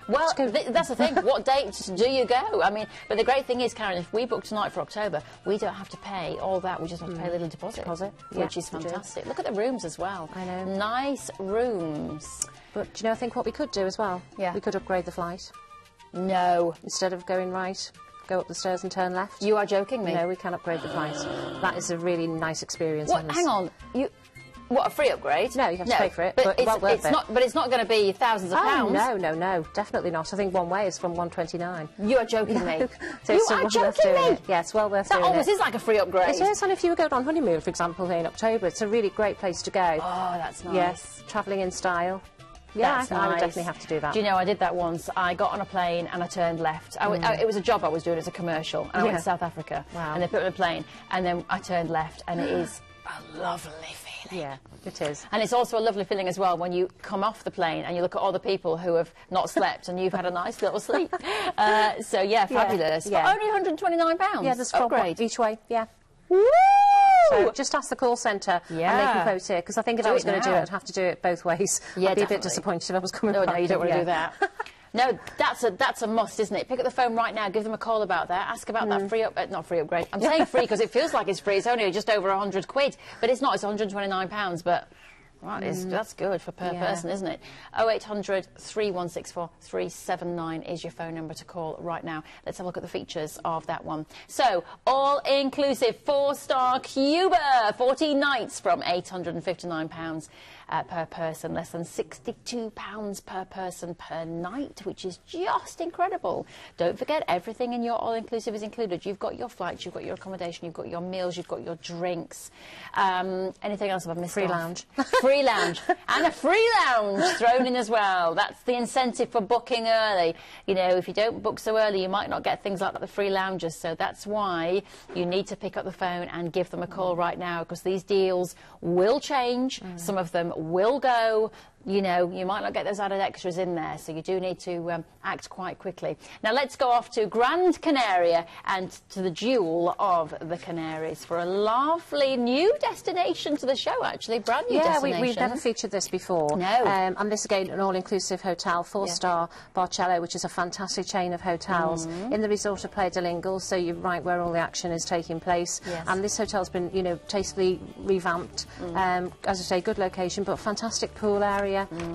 Well, that's the thing. What date do you go? I mean, but the great thing is, Karen, if we book tonight for October, we don't have to pay all that. We just have to pay a little deposit, which is fantastic. Look at the rooms as well. I know. Nice rooms. But do you know, I think what we could do as well? Yeah. We could upgrade the flight. No. Instead of going right, go up the stairs and turn left. You are joking me. No, we can upgrade the flight. That is a really nice experience. What? Hang on. What, a free upgrade? No, you have to pay for it, but it's not going to be thousands of pounds. No, definitely not. I think one way is from 129. You are joking me. So you are joking me. Yeah, it's well worth doing it. That almost is like a free upgrade. It is, and if you were going on honeymoon, for example, in October, it's a really great place to go. Oh, that's nice. Yes, travelling in style. Yeah, I would definitely have to do that. Do you know, I did that once. I got on a plane and I turned left. It was a job I was doing as a commercial, and I went to South Africa. Wow. And they put me on a plane, and then I turned left, and it is a lovely feeling. Yeah, it is. And it's also a lovely feeling as well when you come off the plane and you look at all the people who have not slept and you've had a nice little sleep. So, yeah, fabulous. Yeah. For only £129. Yeah, there's upgrade each way, yeah. Woo! So just ask the call centre and they can quote it, because I think if I was going to do it, I'd have to do it both ways. Yeah, I'd be a bit disappointed if I was coming back. No, you don't want to do that. No, that's a must, isn't it? Pick up the phone right now, give them a call about that, ask about that not free upgrade. I'm saying free because it feels like it's free. It's only just over £100, but it's not. It's £129, but that's good for per person, isn't it? 0800 3164 379 is your phone number to call right now. Let's have a look at the features of that one. So, all-inclusive 4-star Cuba, 14 nights from £859 per person, less than £62 per person per night, which is just incredible. Don't forget, everything in your all-inclusive is included. You've got your flights, you've got your accommodation, you've got your meals, you've got your drinks. Anything else have I missed? Free lounge. Free lounge. And a free lounge thrown in as well. That's the incentive for booking early. You know, if you don't book so early, you might not get things like the free lounges. So that's why you need to pick up the phone and give them a call right now, because these deals will change. Some of them will go. You know, you might not get those added extras in there, so you do need to act quite quickly. Now, let's go off to Gran Canaria and to the Jewel of the Canaries for a lovely new destination to the show, actually. Brand new destination. Yeah, we've never featured this before. No. And this, again, an all-inclusive hotel, 4-star Barcello, which is a fantastic chain of hotels in the resort of Playa del Ingles, so you're right where all the action is taking place. Yes. And this hotel's been, you know, tastefully revamped. As I say, good location, but fantastic pool area.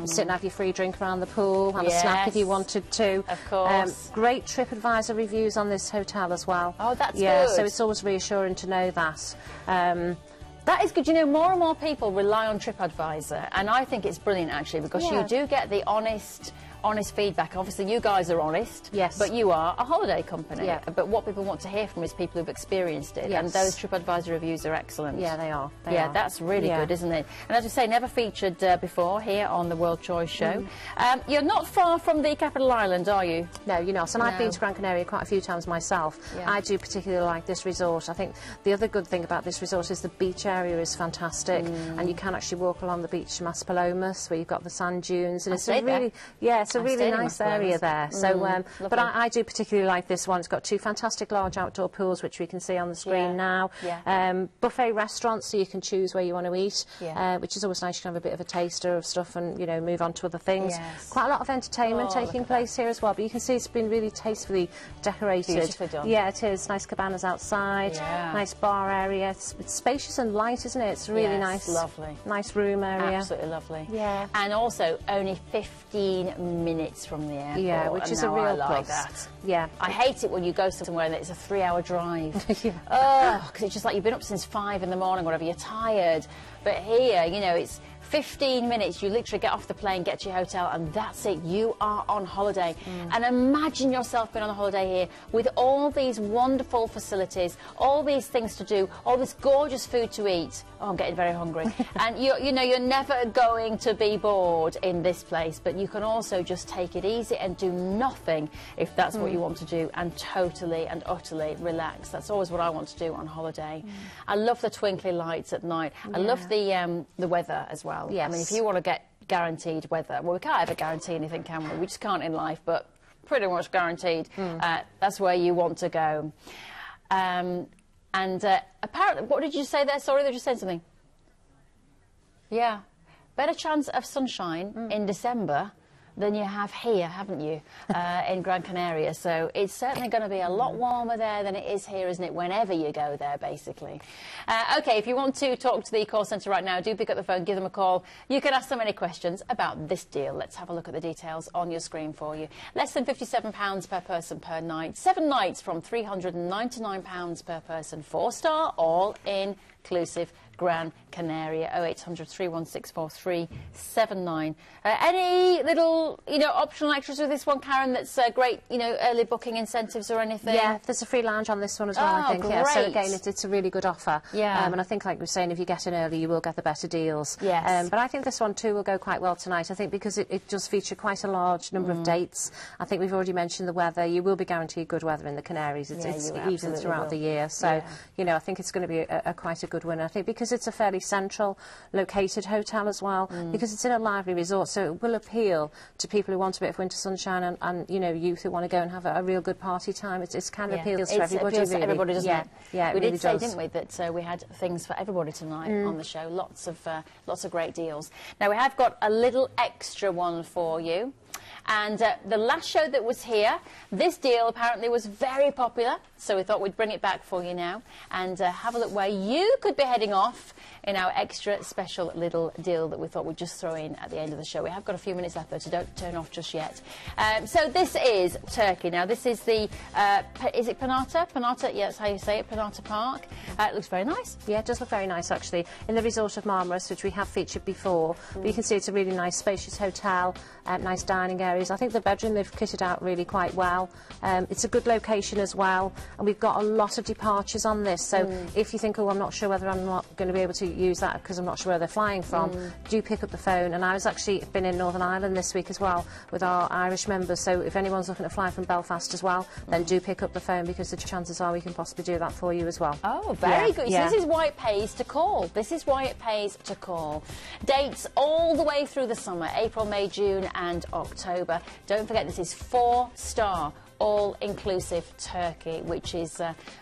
Sit and have your free drink around the pool, have a snack if you wanted to. Of course. Great TripAdvisor reviews on this hotel as well. Oh, that's good. good. So it's always reassuring to know that. That is good. You know, more and more people rely on TripAdvisor, and I think it's brilliant, actually, because you do get the honest feedback. Obviously, you guys are honest. Yes. But you are a holiday company. Yeah. But what people want to hear from is people who've experienced it. Yes. And those TripAdvisor reviews are excellent. Yeah, they are. They yeah, are. that's really good, isn't it? And as I say, never featured before here on the World Choice Show. You're not far from the capital island, are you? No, you're not. And I've been to Gran Canaria quite a few times myself. Yeah. I do particularly like this resort. I think the other good thing about this resort is the beach area is fantastic, and you can actually walk along the beach to Maspalomas, where you've got the sand dunes, and it's a really, it's a really nice area there. So, but I do particularly like this one. It's got 2 fantastic large outdoor pools, which we can see on the screen now. Buffet restaurants, so you can choose where you want to eat, which is always nice. You can have a bit of a taster of stuff and, you know, move on to other things. Quite a lot of entertainment taking place here as well, but you can see it's been really tastefully decorated. Beautifully done. Yeah, it is. Nice cabanas outside, nice bar area. It's spacious and light, isn't it? It's really nice. Lovely. Nice room area. Absolutely lovely. Yeah. And also only 15 minutes from the airport. Yeah, which is a real like plus. That. Yeah. I hate it when you go somewhere and it's a 3-hour drive. Oh, because it's just like you've been up since 5 in the morning, whatever, you're tired. But here, you know, it's 15 minutes, you literally get off the plane, get to your hotel, and that's it. You are on holiday. And imagine yourself being on a holiday here with all these wonderful facilities, all these things to do, all this gorgeous food to eat. Oh, I'm getting very hungry. And you know, you're never going to be bored in this place, but you can also just take it easy and do nothing if that's what you want to do, and totally and utterly relax. That's always what I want to do on holiday. I love the twinkly lights at night. I love the weather as well. Yes. I mean, if you want to get guaranteed weather, well, we can't ever guarantee anything, can we? We just can't in life, but pretty much guaranteed. That's where you want to go. Apparently, what did you say there? Sorry, did you say something? Yeah. Better chance of sunshine in December than you have here, haven't you, in Gran Canaria. So it's certainly going to be a lot warmer there than it is here, isn't it, whenever you go there, basically. OK, if you want to talk to the call centre right now, do pick up the phone, give them a call. You can ask them any questions about this deal. Let's have a look at the details on your screen for you. Less than £57 per person per night. 7 nights from £399 per person. 4-star, all inclusive. Gran Canaria. 0800 3164 379. Any little, you know, optional extras with this one, Karen, that's great, you know, early booking incentives or anything? Yeah, there's a free lounge on this one as well, I think. Great. Yeah, so again, it's a really good offer. Yeah. And I think, like we were saying, if you get in early, you will get the better deals. Yes. But I think this one too will go quite well tonight. I think because it does feature quite a large number of dates. I think we've already mentioned the weather. You will be guaranteed good weather in the Canaries. It's even throughout the year. So, you know, I think it's going to be quite a good one. I think because it's a fairly central located hotel as well, because it's in a lively resort, so it will appeal to people who want a bit of winter sunshine and you know, youth who want to go and have a real good party time. It's kind of appeals to everybody. Appeals to everybody, doesn't it? Yeah, we really did say, does. didn't we, that we had things for everybody tonight on the show. Lots of great deals. Now we have got a little extra one for you. And the last show that was here, this deal apparently was very popular, so we thought we'd bring it back for you now and have a look where you could be heading off in our extra special little deal that we thought we'd just throw in at the end of the show. We have got a few minutes left, though, so don't turn off just yet. So this is Turkey. Now, this is the, is it Penata? Penata, yeah, that's how you say it, Penata Park. It looks very nice. Yeah, it does look very nice, actually. In the resort of Marmaris, which we have featured before, but you can see it's a really nice, spacious hotel, nice dining areas. I think the bedroom, they've kitted out really quite well. It's a good location as well, and we've got a lot of departures on this, so if you think, oh, I'm not sure whether I'm not going to be able to use that because I'm not sure where they're flying from, do pick up the phone. And I was actually been in Northern Ireland this week as well with our Irish members, so if anyone's looking to fly from Belfast as well, then do pick up the phone, because the chances are we can possibly do that for you as well. Oh, very good. So this is why it pays to call. This is why it pays to call. Dates all the way through the summer, April, May, June and October. Don't forget, this is 4-star all-inclusive Turkey, which is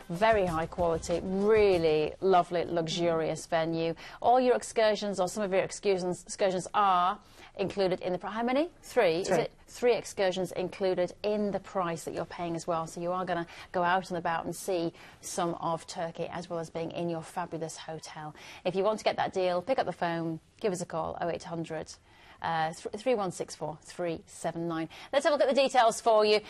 very high quality, really lovely, luxurious venue. All your excursions, or some of your excursions are included in the price. How many? 3? Is it 3 excursions included in the price that you're paying as well? So you are going to go out and about and see some of Turkey, as well as being in your fabulous hotel. If you want to get that deal, pick up the phone, give us a call, 0800 3164 379. Let's have a look at the details for you.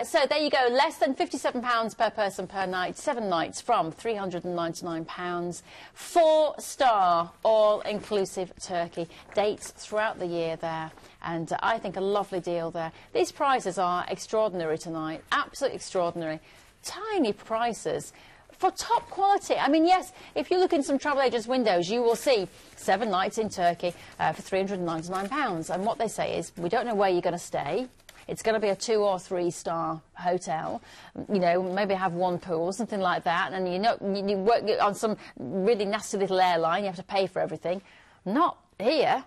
So there you go, less than £57 per person per night, 7 nights from £399. 4-star all-inclusive Turkey. Dates throughout the year there, and I think a lovely deal there. These prices are extraordinary tonight, absolutely extraordinary. Tiny prices for top quality. I mean, yes, if you look in some travel agents' windows, you will see 7 nights in Turkey for £399. And what they say is, we don't know where you're going to stay. It's going to be a 2- or 3-star hotel. You know, maybe have 1 pool, something like that. And you work on some really nasty little airline. You have to pay for everything. Not here.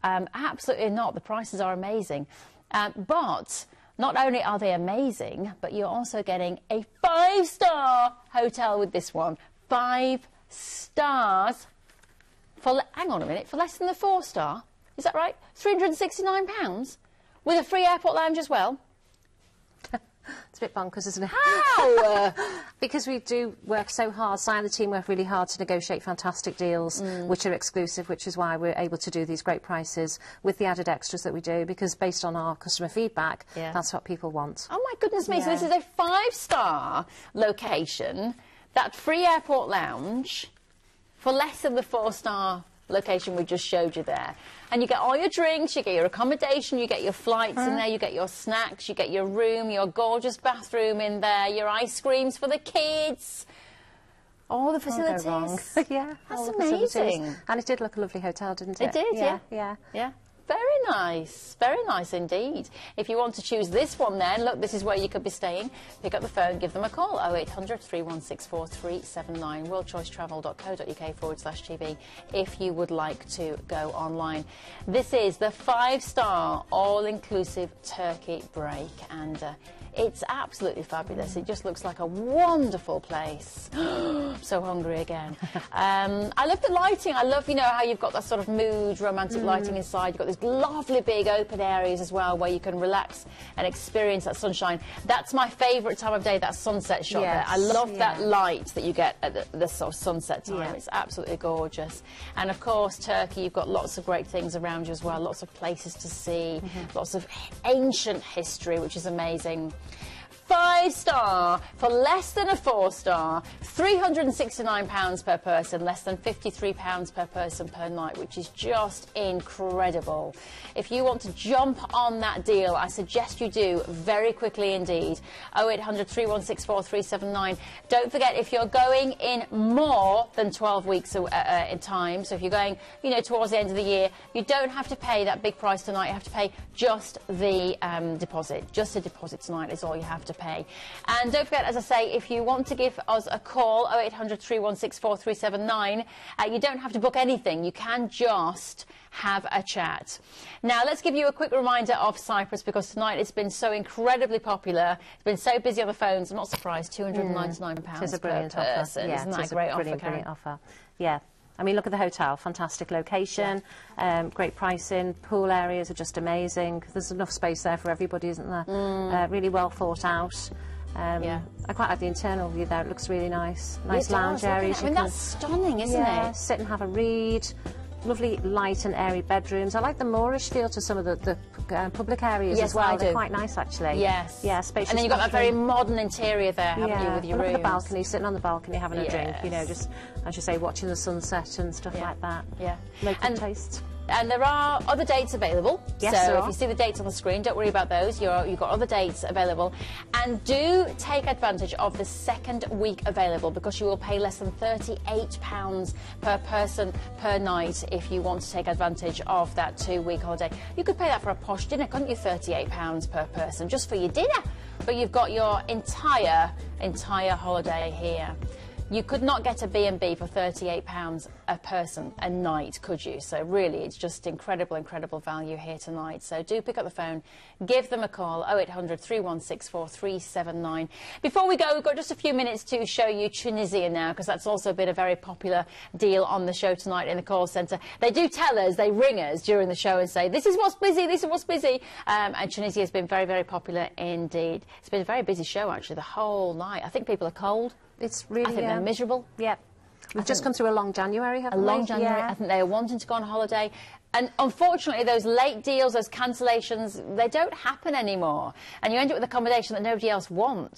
Absolutely not. The prices are amazing. But not only are they amazing, but you're also getting a 5-star hotel with this one. 5 stars for, hang on a minute, for less than the 4-star. Is that right? £369 with a free airport lounge as well. It's a bit bonkers, isn't it? How? Because we do work so hard, Si and the team work really hard to negotiate fantastic deals, which are exclusive, which is why we're able to do these great prices with the added extras that we do, because based on our customer feedback, that's what people want. Oh, my goodness me. So this is a 5-star location, that free airport lounge, for less than the 4-star location we just showed you there. And you get all your drinks, you get your accommodation, you get your flights in there, you get your snacks, you get your room, your gorgeous bathroom in there, your ice creams for the kids. All the facilities. Yeah. That's amazing. And it did look a lovely hotel, didn't it? It did, yeah. Very nice indeed. If you want to choose this one then, look, this is where you could be staying. Pick up the phone, give them a call, 0800 316 4379, worldchoicetravel.co.uk/TV if you would like to go online. This is the 5-star all-inclusive Turkey break, and it's absolutely fabulous. It just looks like a wonderful place. So hungry again. I love the lighting. I love, you know, how you've got that sort of mood, romantic lighting inside. You've got these lovely big open areas as well where you can relax and experience that sunshine. That's my favourite time of day, that sunset shot there. I love that light that you get at the sort of sunset time. It's absolutely gorgeous. And of course, Turkey, you've got lots of great things around you as well. Lots of places to see, lots of ancient history, which is amazing. 5-star for less than a 4-star, £369 per person, less than £53 per person per night, which is just incredible. If you want to jump on that deal, I suggest you do very quickly indeed. 0800 316 4379. Don't forget, if you're going in more than 12 weeks in time, so if you're going, you know, towards the end of the year, you don't have to pay that big price tonight. You have to pay just the deposit. Just a deposit tonight is all you have to pay. And don't forget, as I say, if you want to give us a call, 0800 316 4379, you don't have to book anything. You can just have a chat. Now, let's give you a quick reminder of Cyprus, because tonight it's been so incredibly popular. It's been so busy on the phones. I'm not surprised. £299 per person. Isn't that a great offer, Karen? Brilliant offer. Yeah. I mean, look at the hotel. Fantastic location, great pricing. Pool areas are just amazing. There's enough space there for everybody, isn't there? Really well thought out. I quite like the internal view there. It looks really nice. Nice lounge areas. I mean, that's stunning, isn't it? Sit and have a read. Lovely light and airy bedrooms. I like the Moorish feel to some of the public areas as well. They're quite nice, actually. Yes. Yeah, spacious. And then you've got that very modern interior there, haven't you, with your rooms? Look at the balcony, sitting on the balcony having a drink, you know, just, as you say, watching the sunset and stuff like that. Local taste. And there are other dates available. Yes, so if you see the dates on the screen, don't worry about those. You've got other dates available. And do take advantage of the second week available, because you will pay less than £38 per person per night if you want to take advantage of that 2-week holiday. You could pay that for a posh dinner, couldn't you? £38 per person just for your dinner. But you've got your entire holiday here. You could not get a B&B for £38 a person a night, could you? So really, it's just incredible value here tonight. So do pick up the phone, give them a call, 0800 316 4379. Before we go, we've got just a few minutes to show you Tunisia now, because that's also been a very popular deal on the show tonight in the call centre. They do tell us, they ring us during the show and say, this is what's busy, this is what's busy. And Tunisia has been very popular indeed. It's been a very busy show, actually, the whole night. I think people are cold. It's really, I think they're miserable. Yeah. We've just come through a long January, haven't we? A long January. I think they're wanting to go on holiday. And unfortunately, those late deals, those cancellations, they don't happen anymore. And you end up with accommodation that nobody else wants.